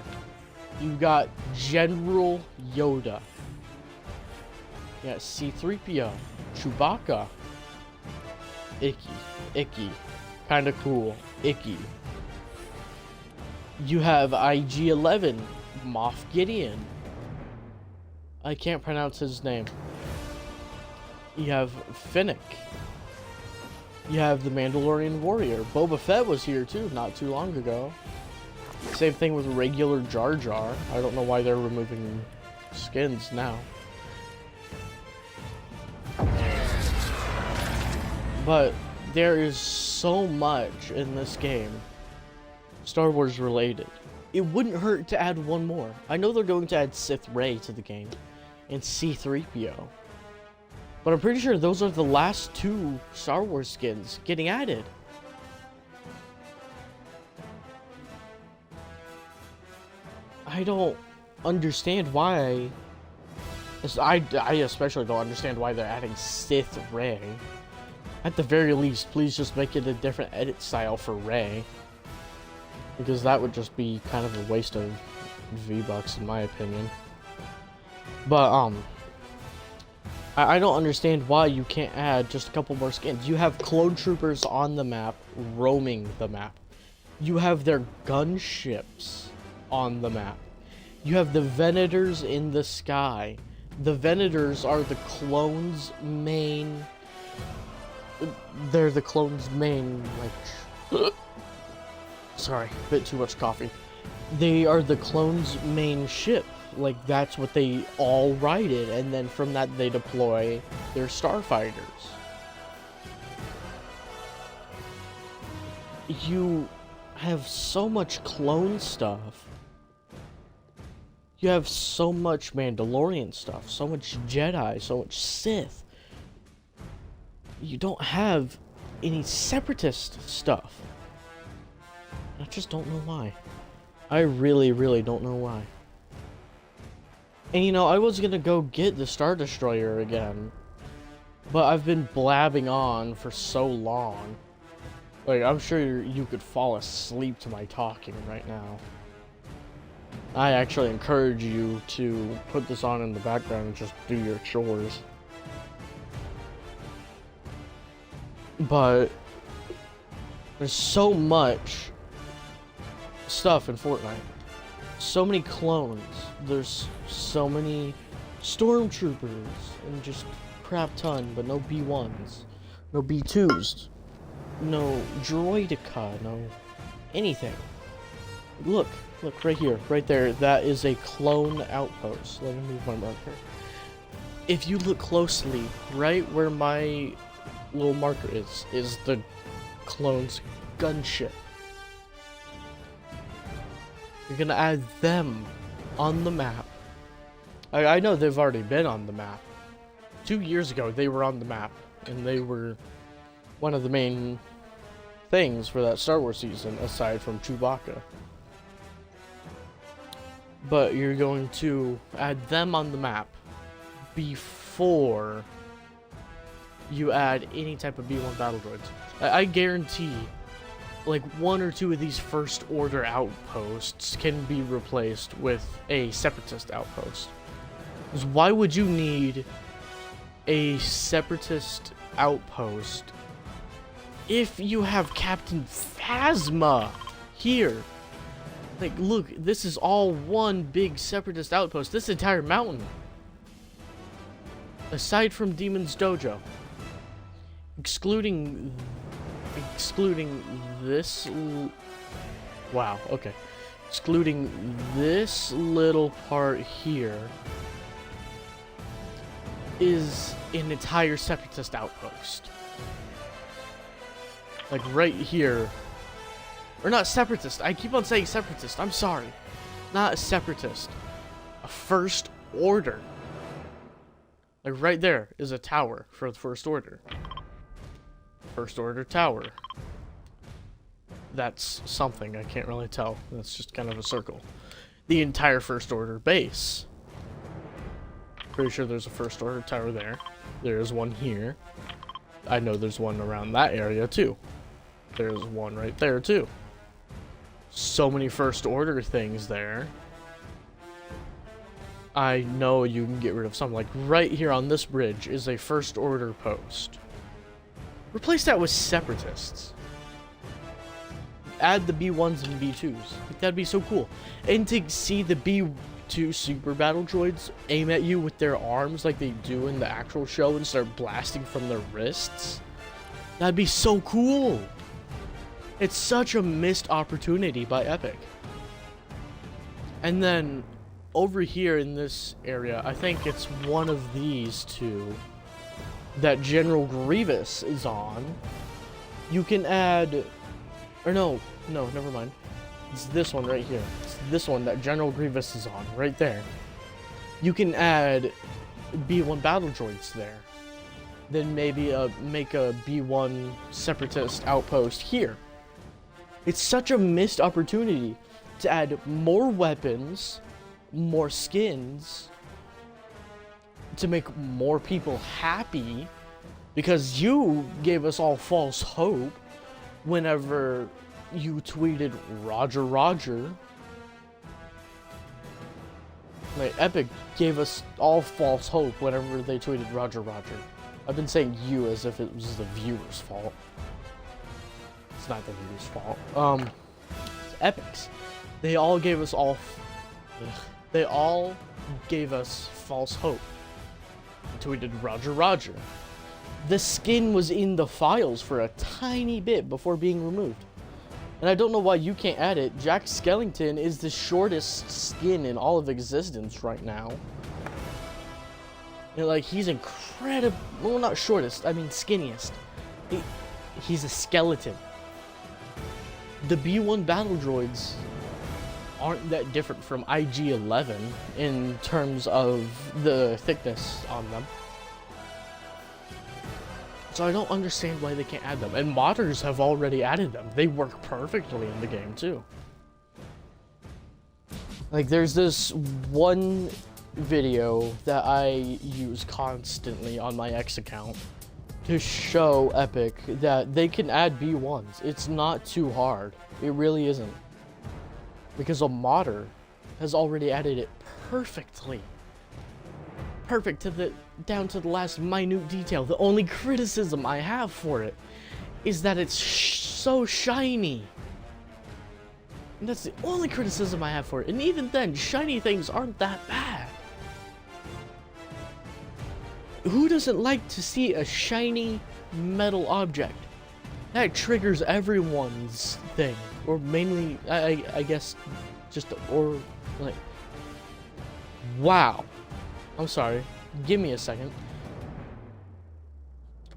You got General Yoda. You got C-3PO, Chewbacca, Icky, kinda cool, Icky. You have IG-11, Moff Gideon. I can't pronounce his name. You have Finnick. You have the Mandalorian Warrior. Boba Fett was here too, not too long ago. Same thing with regular Jar Jar. I don't know why they're removing skins now. But there is so much in this game Star Wars related. It wouldn't hurt to add one more. I know they're going to add Sith Rey to the game and C-3PO. But I'm pretty sure those are the last two Star Wars skins getting added. I don't understand why. I especially don't understand why they're adding Sith Rey. At the very least, please just make it a different edit style for Rey. Because that would just be kind of a waste of V-Bucks in my opinion. But, I don't understand why you can't add just a couple more skins. You have clone troopers on the map, roaming the map. You have their gunships on the map. You have the Venators in the sky. The Venators are the clones' main... They're the clones' main, like... Sorry, a bit too much coffee. They are the clones' main ship. Like, that's what they all ride in, and then from that they deploy their starfighters. You have so much clone stuff. You have so much Mandalorian stuff, so much Jedi, so much Sith. You don't have any Separatist stuff. I just don't know why. I really don't know why. And you know, I was gonna go get the Star Destroyer again, but I've been blabbing on for so long. Like, I'm sure you could fall asleep to my talking right now. I actually encourage you to put this on in the background and just do your chores. But there's so much stuff in Fortnite. So many clones. There's so many stormtroopers and just crap ton, but no B1s, no B2s, no droidica, no anything. Look right here, right there. That is a clone outpost. Let me move my marker. If you look closely, right where my little marker is the clone's gunship. You're gonna add them on the map. I know they've already been on the map. 2 years ago, they were on the map, and they were one of the main things for that Star Wars season, aside from Chewbacca. But you're going to add them on the map before you add any type of B1 battle droids. I guarantee like 1 or 2 of these first order outposts can be replaced with a separatist outpost. Because why would you need a separatist outpost if you have Captain Phasma here? Like, look, this is all one big separatist outpost. This entire mountain. Aside from Demon's Dojo. Excluding this... Wow, okay. Excluding this little part here is an entire separatist outpost. Like, right here. Or not separatist. I keep on saying separatist. I'm sorry. Not a separatist. A first order. Like right there is a tower for the first order. First order tower. That's something. I can't really tell. That's just kind of a circle. The entire first order base. Pretty sure there's a first order tower there. There is one here. I know there's one around that area too. There's one right there too. So many first order things there. I know you can get rid of some. Like right here on this bridge is a first order post. Replace that with separatists. Add the B1s and B2s. Like, that'd be so cool. And to see the B2 super battle droids aim at you with their arms like they do in the actual show and start blasting from their wrists. That'd be so cool. It's such a missed opportunity by Epic. And then over here in this area, I think it's one of these two that General Grievous is on. You can add, or no, never mind. It's this one right here. It's this one that General Grievous is on, right there. You can add B1 battle droids there. Then maybe make a B1 separatist outpost here. It's such a missed opportunity to add more weapons, more skins, to make more people happy, because you gave us all false hope whenever you tweeted Roger Roger. Like, Epic gave us all false hope whenever they tweeted Roger Roger. I've been saying you as if it was the viewer's fault. It's not the viewer's fault. It's Epic's. They all gave us false hope. Tweeted Roger Roger. The skin was in the files for a tiny bit before being removed. And I don't know why you can't add it. Jack Skellington is the shortest skin in all of existence right now. You know, like, he's incredible. Well, not shortest, I mean skinniest. He's a skeleton. The B1 battle droids aren't that different from IG-11 in terms of the thickness on them. So I don't understand why they can't add them. And modders have already added them. They work perfectly in the game too. Like, there's this one video that I use constantly on my X account to show Epic that they can add B1s. It's not too hard. It really isn't. Because a modder has already added it perfectly. Perfect to the down to the last minute detail. The only criticism I have for it is that it's so shiny. And that's the only criticism I have for it. And even then, shiny things aren't that bad. Who doesn't like to see a shiny metal object? That triggers everyone's thing. Or mainly, I guess, just, or, like, wow. I'm sorry. Give me a second.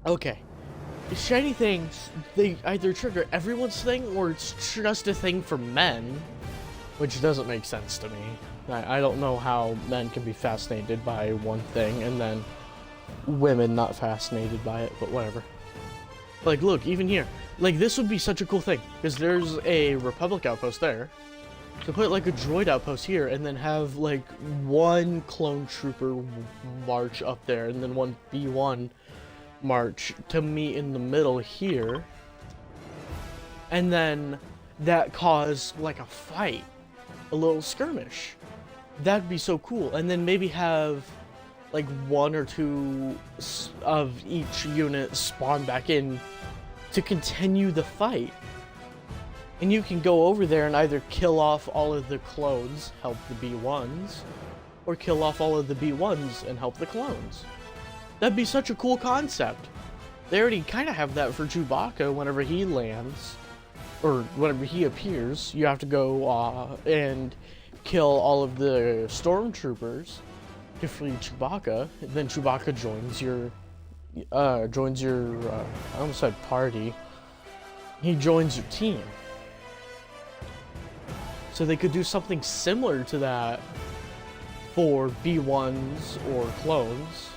Okay. Shiny things, they either trigger everyone's thing, or it's just a thing for men. Which doesn't make sense to me. I don't know how men can be fascinated by one thing, and then women not fascinated by it, but whatever. Like, look, even here. Like, this would be such a cool thing, because there's a Republic outpost there. To put, like, a droid outpost here, and then have, like, one clone trooper march up there, and then one B1 march to meet in the middle here. And then that cause, like, a fight. A little skirmish. That'd be so cool. And then maybe have, like, one or two of each unit spawn back in to continue the fight. And you can go over there and either kill off all of the clones, help the B1s, or kill off all of the B1s and help the clones. That'd be such a cool concept. They already kind of have that for Chewbacca whenever he lands, or whenever he appears. You have to go and kill all of the stormtroopers to free Chewbacca. Then Chewbacca joins your, I almost said party. He joins your team. So they could do something similar to that for B1s or clones.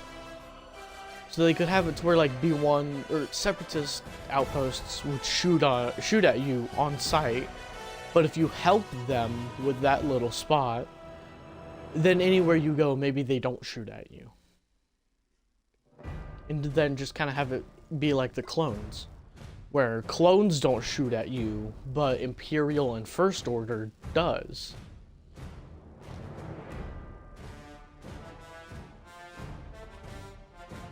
So they could have it to where, like, B1 or separatist outposts would shoot at you on sight, but if you help them with that little spot, then anywhere you go, maybe they don't shoot at you. And then just kind of have it be like the clones, where clones don't shoot at you, but Imperial and First Order does.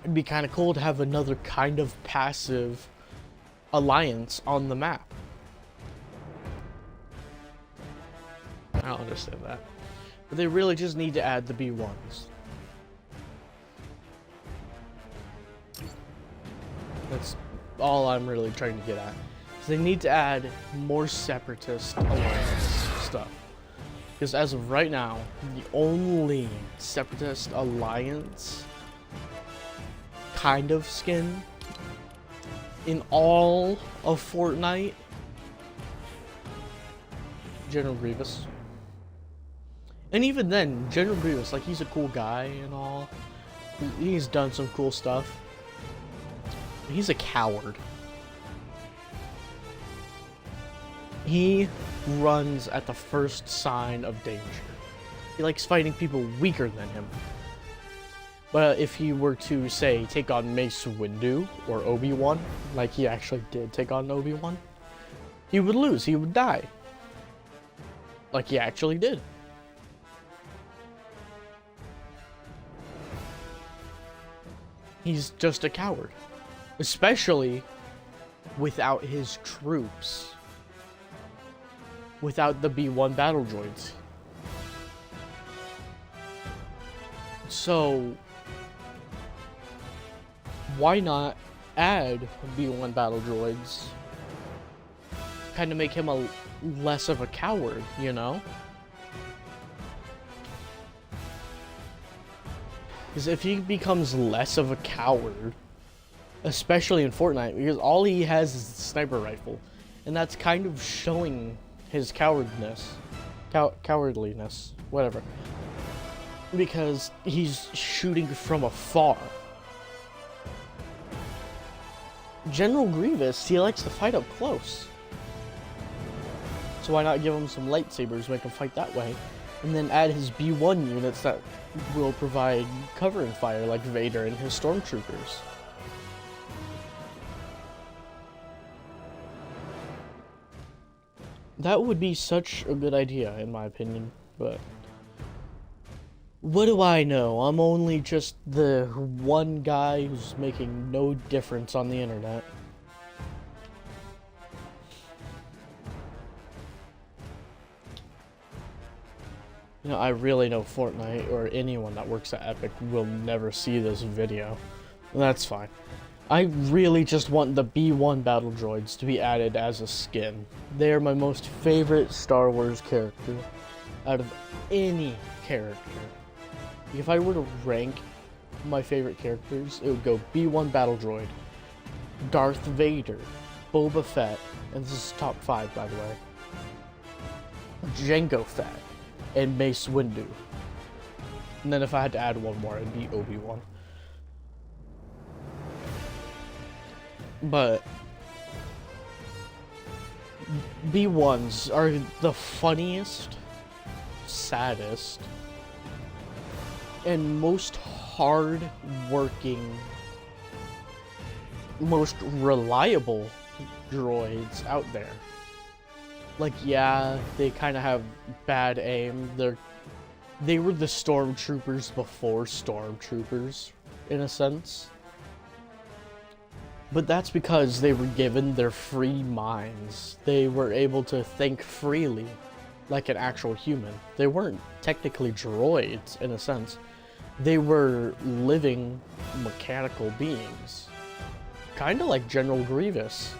It'd be kind of cool to have another kind of passive alliance on the map. I don't understand that. But they really just need to add the B1s. That's all I'm really trying to get at. So they need to add more separatist alliance stuff. Because as of right now, the only separatist alliance kind of skin in all of Fortnite, General Grievous. And even then, General Grievous, like, he's a cool guy and all. He's done some cool stuff. He's a coward. He runs at the first sign of danger. He likes fighting people weaker than him. But if he were to, say, take on Mace Windu or Obi-Wan, like he actually did take on Obi-Wan, he would lose. He would die. Like he actually did. He's just a coward. Especially without his troops. Without the B1 battle droids. So why not add B1 battle droids? Kind of make him a less of a coward, you know? Because if he becomes less of a coward, especially in Fortnite, because all he has is the sniper rifle, and that's kind of showing his cowardliness, whatever. Because he's shooting from afar. General Grievous, he likes to fight up close. So why not give him some lightsabers, make him fight that way, and then add his B1 units that will provide covering fire, like Vader and his stormtroopers. That would be such a good idea, in my opinion, but What do I know? I'm only just the one guy who's making no difference on the internet. You know, I really know Fortnite or anyone that works at Epic will never see this video. That's fine. I really just want the B1 battle droids to be added as a skin. They are my most favorite Star Wars character out of any character. If I were to rank my favorite characters, it would go B1 battle droid, Darth Vader, Boba Fett, and this is top 5 by the way, Jango Fett, and Mace Windu. And then if I had to add one more, it'd be Obi-Wan. But B1s are the funniest, saddest, and most hard-working, most reliable droids out there. Like, yeah, they kind of have bad aim. They were the stormtroopers before stormtroopers, in a sense. But that's because they were given their free minds. They were able to think freely, like an actual human. They weren't technically droids, in a sense. They were living mechanical beings. Kinda like General Grievous.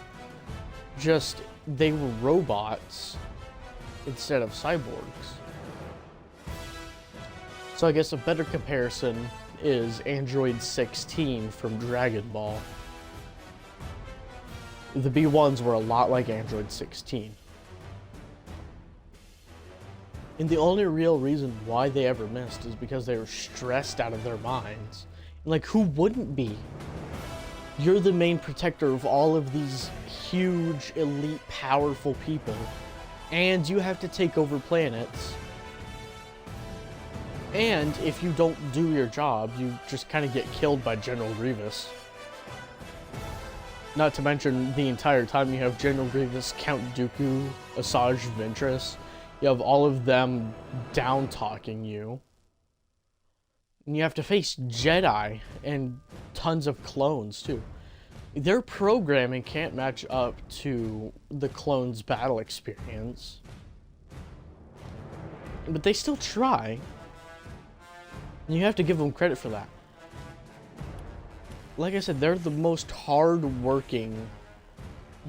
Just, they were robots instead of cyborgs. So I guess a better comparison is Android 16 from Dragon Ball. The B1s were a lot like Android 16. And the only real reason why they ever missed is because they were stressed out of their minds. Like, who wouldn't be? You're the main protector of all of these huge, elite, powerful people. And you have to take over planets. And if you don't do your job, you just kind of get killed by General Grievous. Not to mention, the entire time you have General Grievous, Count Dooku, Asajj Ventress. You have all of them down-talking you. And you have to face Jedi and tons of clones, too. Their programming can't match up to the clones' battle experience. But they still try. And you have to give them credit for that. Like I said, they're the most hard-working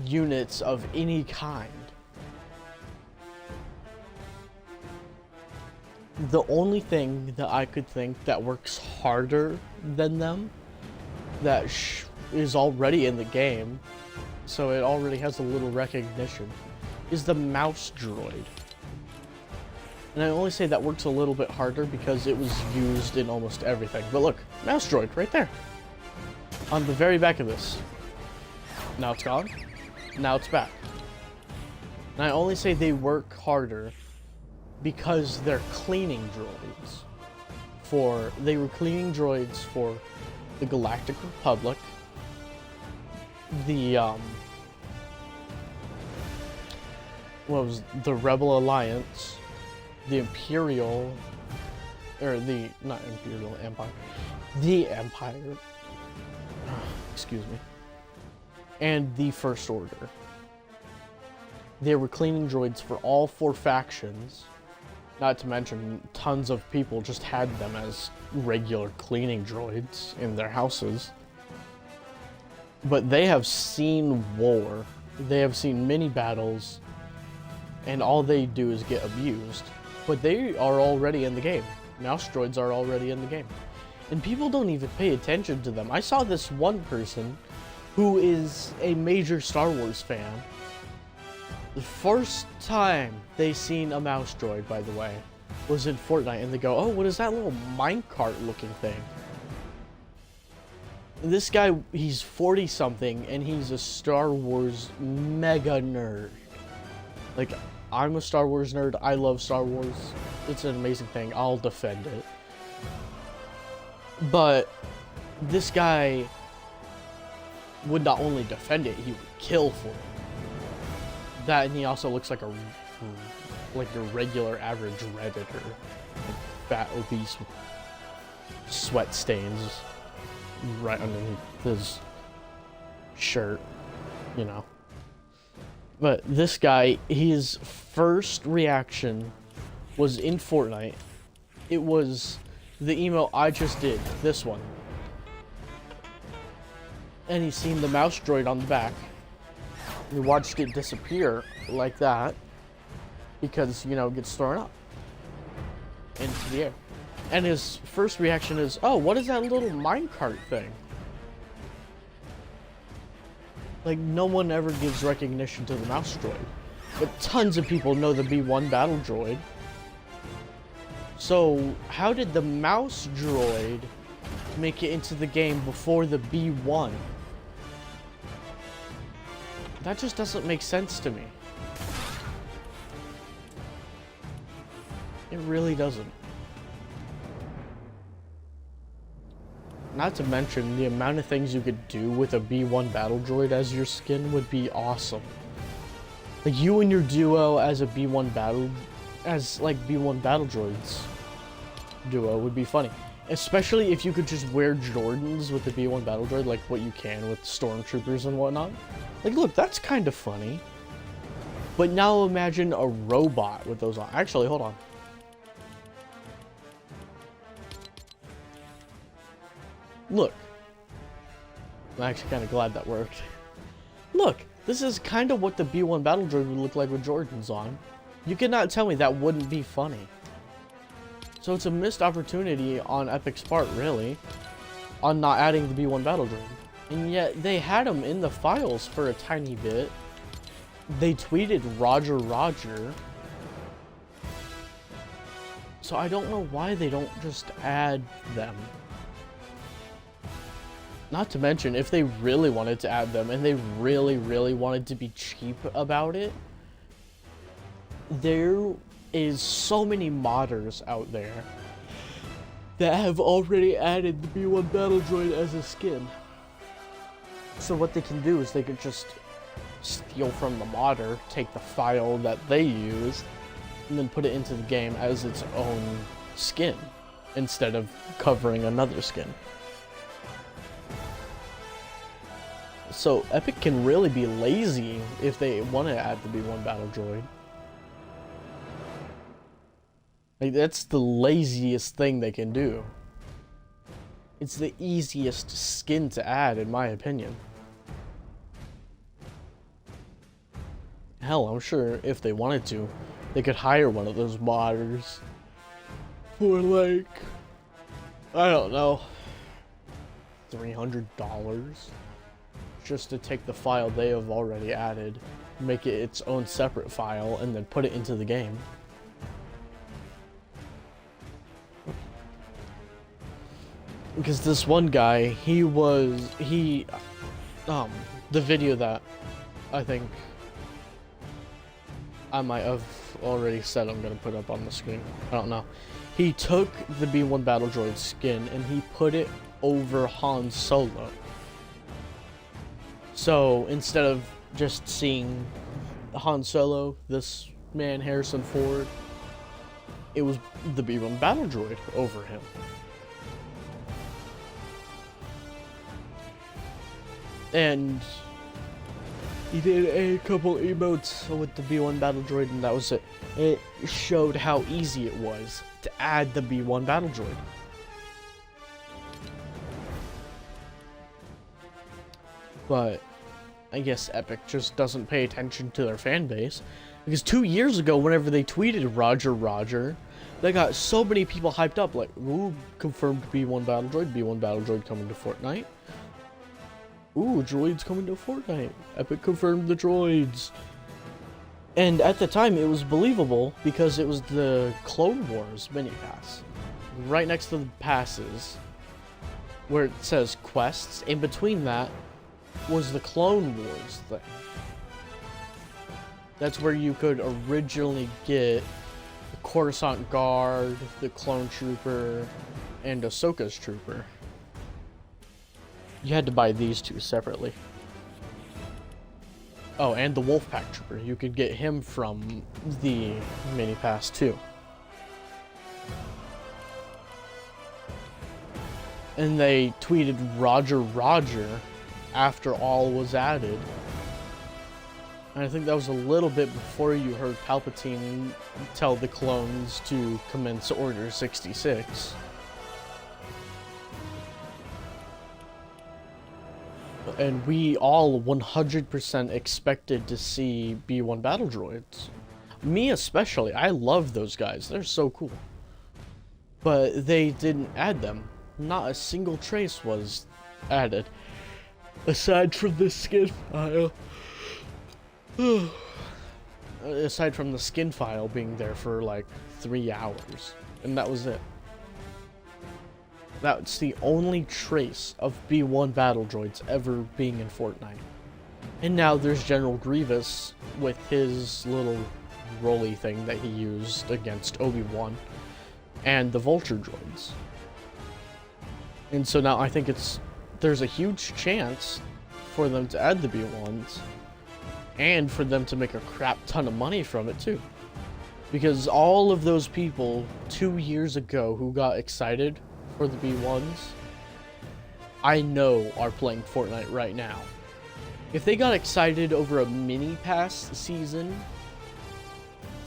units of any kind. The only thing that I could think that works harder than them, that is already in the game, so it already has a little recognition, is the mouse droid. And I only say that works a little bit harder because it was used in almost everything. But look, mouse droid right there. On the very back of this. Now it's gone. Now it's back. And I only say they work harder because they're cleaning droids. They were cleaning droids for the Galactic Republic, the the Rebel Alliance, the Imperial, or the, not Imperial, Empire, the Empire, excuse me, and the First Order. They were cleaning droids for all 4 factions. Not to mention, tons of people just had them as regular cleaning droids in their houses. But they have seen war. They have seen many battles. And all they do is get abused. But they are already in the game. Mouse droids are already in the game. And people don't even pay attention to them. I saw this one person who is a major Star Wars fan. The first time they seen a mouse droid, by the way, was in Fortnite, and they go, "Oh, what is that little minecart looking thing?" And this guy, he's 40-something, and he's a Star Wars mega nerd. Like, I'm a Star Wars nerd. I love Star Wars. It's an amazing thing. I'll defend it. But this guy would not only defend it, he would kill for it. That, and he also looks like a regular average Redditor. fat, obese, with sweat stains right underneath his shirt, you know. But this guy, his first reaction was in Fortnite. It was the email I just did, this one. And he's seen the mouse droid on the back. He watched it disappear like that because, you know, it gets thrown up into the air. And his first reaction is, oh, what is that little minecart thing? Like, no one ever gives recognition to the mouse droid. But tons of people know the B1 battle droid. So, how did the mouse droid make it into the game before the B1? That just doesn't make sense to me. It really doesn't. Not to mention, the amount of things you could do with a B1 battle droid as your skin would be awesome. Like, you and your duo as a B1 battle, B1 battle droids duo would be funny. Especially if you could just wear Jordans with the B1 battle droid, like what you can with stormtroopers and whatnot. Like, look, that's kind of funny. But now imagine a robot with those on. Actually, hold on. Look. I'm actually kind of glad that worked. Look, this is kind of what the B1 battle droid would look like with Jordans on. You cannot tell me that wouldn't be funny. So it's a missed opportunity on Epic's part, really, on not adding the B1 battle droid. And yet, they had him in the files for a tiny bit. They tweeted Roger Roger. So I don't know why they don't just add them. Not to mention, if they really wanted to add them, and they really, really wanted to be cheap about it, there is so many modders out there that have already added the B1 battle droid as a skin. So what they can do is they could just steal from the modder, take the file that they used, and then put it into the game as its own skin, instead of covering another skin. So Epic can really be lazy if they want to add the B1 battle droid. Like, that's the laziest thing they can do. It's the easiest skin to add, in my opinion. Hell, I'm sure if they wanted to, they could hire one of those modders for, like, I don't know, $300 just to take the file they have already added, make it its own separate file, and then put it into the game. Because this one guy, the video that I think I might have already said I'm gonna put up on the screen, I don't know. He took the B1 battle droid skin and he put it over Han Solo. So instead of just seeing Han Solo, this man Harrison Ford, it was the B1 battle droid over him. And he did a couple emotes with the B1 battle droid, and that was it. It showed how easy it was to add the B1 battle droid. But I guess Epic just doesn't pay attention to their fan base. Because 2 years ago, whenever they tweeted Roger Roger, they got so many people hyped up, like, ooh, confirmed B1 battle droid coming to Fortnite. Ooh, droids coming to Fortnite. Epic confirmed the droids. And at the time, it was believable because it was the Clone Wars mini pass. Right next to the passes, where it says quests, in between that was the Clone Wars thing. That's where you could originally get the Coruscant Guard, the Clone Trooper, and Ahsoka's Trooper. You had to buy these two separately. Oh, and the Wolfpack Trooper. You could get him from the mini pass too. And they tweeted Roger Roger after all was added. And I think that was a little bit before you heard Palpatine tell the clones to commence Order 66. And we all 100% expected to see B1 battle droids. Me especially, I love those guys, they're so cool. But they didn't add them. Not a single trace was added. Aside from the skin file. Aside from the skin file being there for like 3 hours. And that was it. That's the only trace of B1 battle droids ever being in Fortnite. And now there's General Grievous with his little rolly thing that he used against Obi-Wan. And the Vulture droids. And so now I think there's a huge chance for them to add the B1s. And for them to make a crap ton of money from it too. Because all of those people 2 years ago who got excited for the B1s, I know are playing Fortnite right now. If they got excited over a mini pass season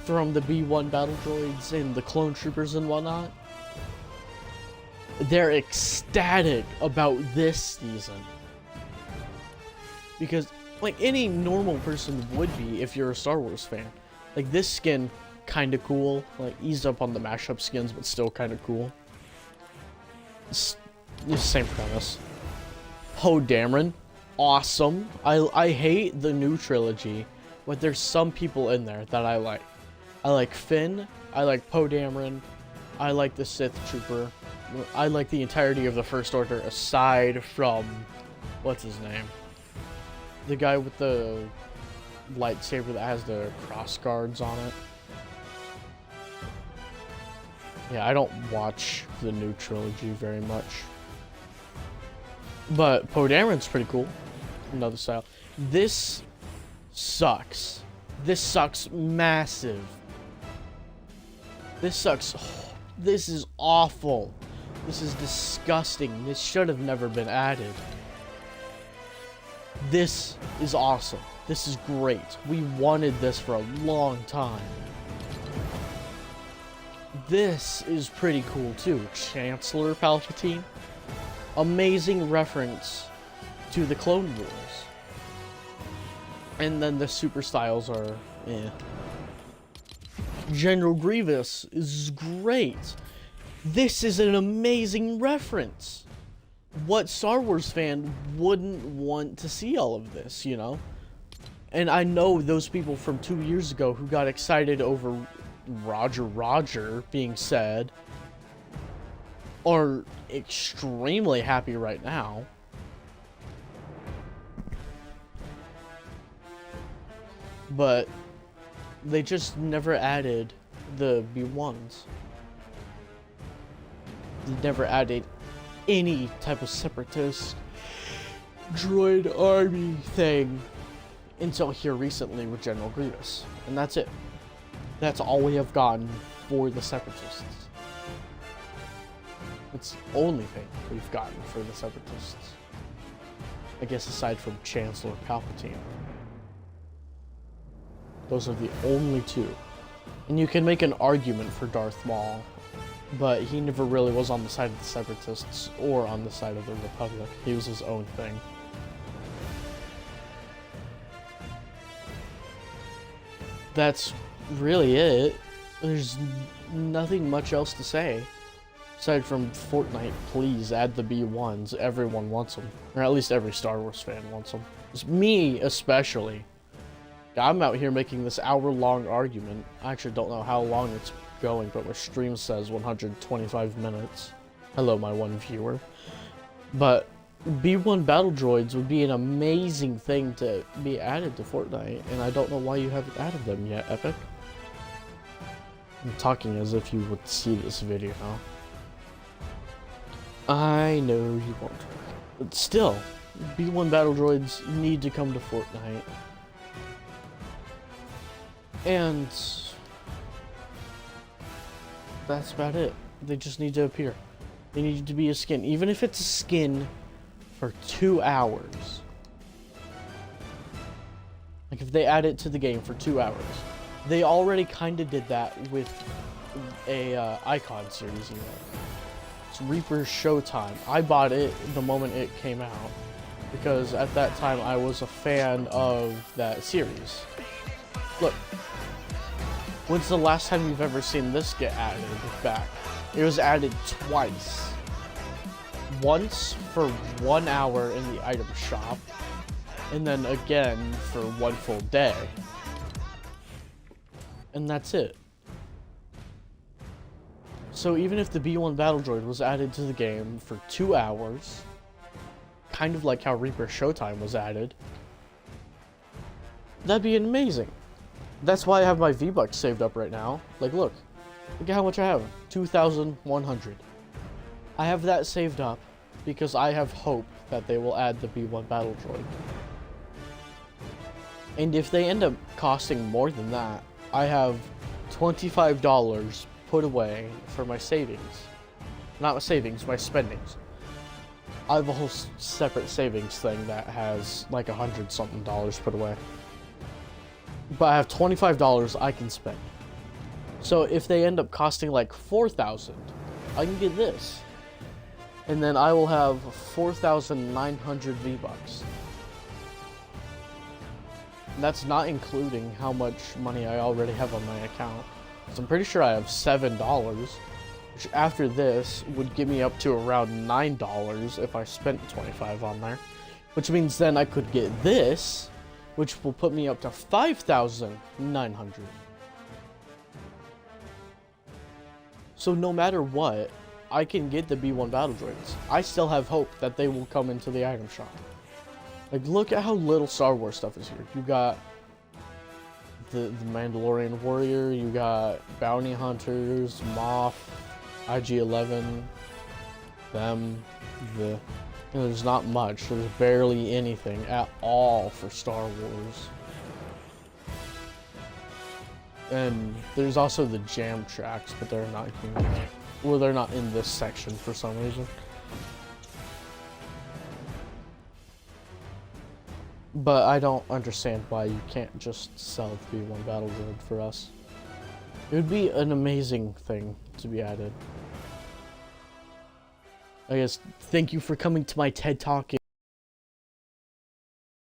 from the B1 battle droids and the clone troopers and whatnot, they're ecstatic about this season. Because, like, any normal person would be if you're a Star Wars fan. Like, this skin, kinda cool. Like, eased up on the mashup skins, but still kinda cool. It's the same premise. Poe Dameron, awesome. I hate the new trilogy, but there's some people in there that I like. I like Finn, I like Poe Dameron, I like the Sith Trooper, I like the entirety of the First Order aside from, what's his name? The guy with the lightsaber that has the cross guards on it. Yeah, I don't watch the new trilogy very much. But Poe Dameron's pretty cool. Another style. This sucks. This sucks massive. This sucks. Oh, this is awful. This is disgusting. This should have never been added. This is awesome. This is great. We wanted this for a long time. This is pretty cool too. Chancellor Palpatine. Amazing reference to the Clone Wars. And then the super styles are eh. General Grievous is great. This is an amazing reference. What Star Wars fan wouldn't want to see all of this, you know? And I know those people from 2 years ago who got excited over Roger Roger being said are extremely happy right now. But they just never added the B1s. They never added any type of separatist droid army thing until here recently with General Grievous. And that's it. That's all we have gotten for the separatists. It's the only thing we've gotten for the separatists. I guess aside from Chancellor Palpatine. Those are the only two. And you can make an argument for Darth Maul, but he never really was on the side of the separatists or on the side of the Republic. He was his own thing. That's really it. There's nothing much else to say. Aside from Fortnite, please add the B1s. Everyone wants them. Or at least every Star Wars fan wants them. It's me especially. I'm out here making this hour-long argument. I actually don't know how long it's going, but my stream says 125 minutes. Hello, my one viewer. But B1 battle droids would be an amazing thing to be added to Fortnite, and I don't know why you haven't added them yet, Epic. I'm talking as if you would see this video. I know you won't. But still, B1 battle droids need to come to Fortnite. And that's about it. They just need to appear. They need to be a skin, even if it's a skin for 2 hours. Like if they add it to the game for 2 hours. They already kind of did that with a Icon series, you know. It's Reaper's Showtime. I bought it the moment it came out because at that time I was a fan of that series. Look, when's the last time you've ever seen this get added back? It was added twice. Once for 1 hour in the item shop, and then again for 1 full day. And that's it. So even if the B1 Battle Droid was added to the game for 2 hours, kind of like how Reaper Showtime was added, that'd be amazing. That's why I have my V-Bucks saved up right now. Like, look at how much I have. 2,100. I have that saved up because I have hope that they will add the B1 Battle Droid. And if they end up costing more than that, I have $25 put away for my savings. Not my savings, my spendings. I have a whole separate savings thing that has like $100-something put away. But I have $25 I can spend. So if they end up costing like $4,000, I can get this. And then I will have 4,900 V-Bucks. That's not including how much money I already have on my account. So I'm pretty sure I have $7, which after this would get me up to around $9 if I spent $25 on there. Which means then I could get this, which will put me up to 5,900. So no matter what, I can get the B1 Battle Droids. I still have hope that they will come into the item shop. Like, look at how little Star Wars stuff is here. You got the Mandalorian Warrior, you got Bounty Hunters, Moff, IG-11, there's not much. There's barely anything at all for Star Wars. And there's also the jam tracks, but they're not here. Well, they're not in this section for some reason. But I don't understand why you can't just sell the B1 Battle Droid for us. It would be an amazing thing to be added. I guess, thank you for coming to my TED Talk.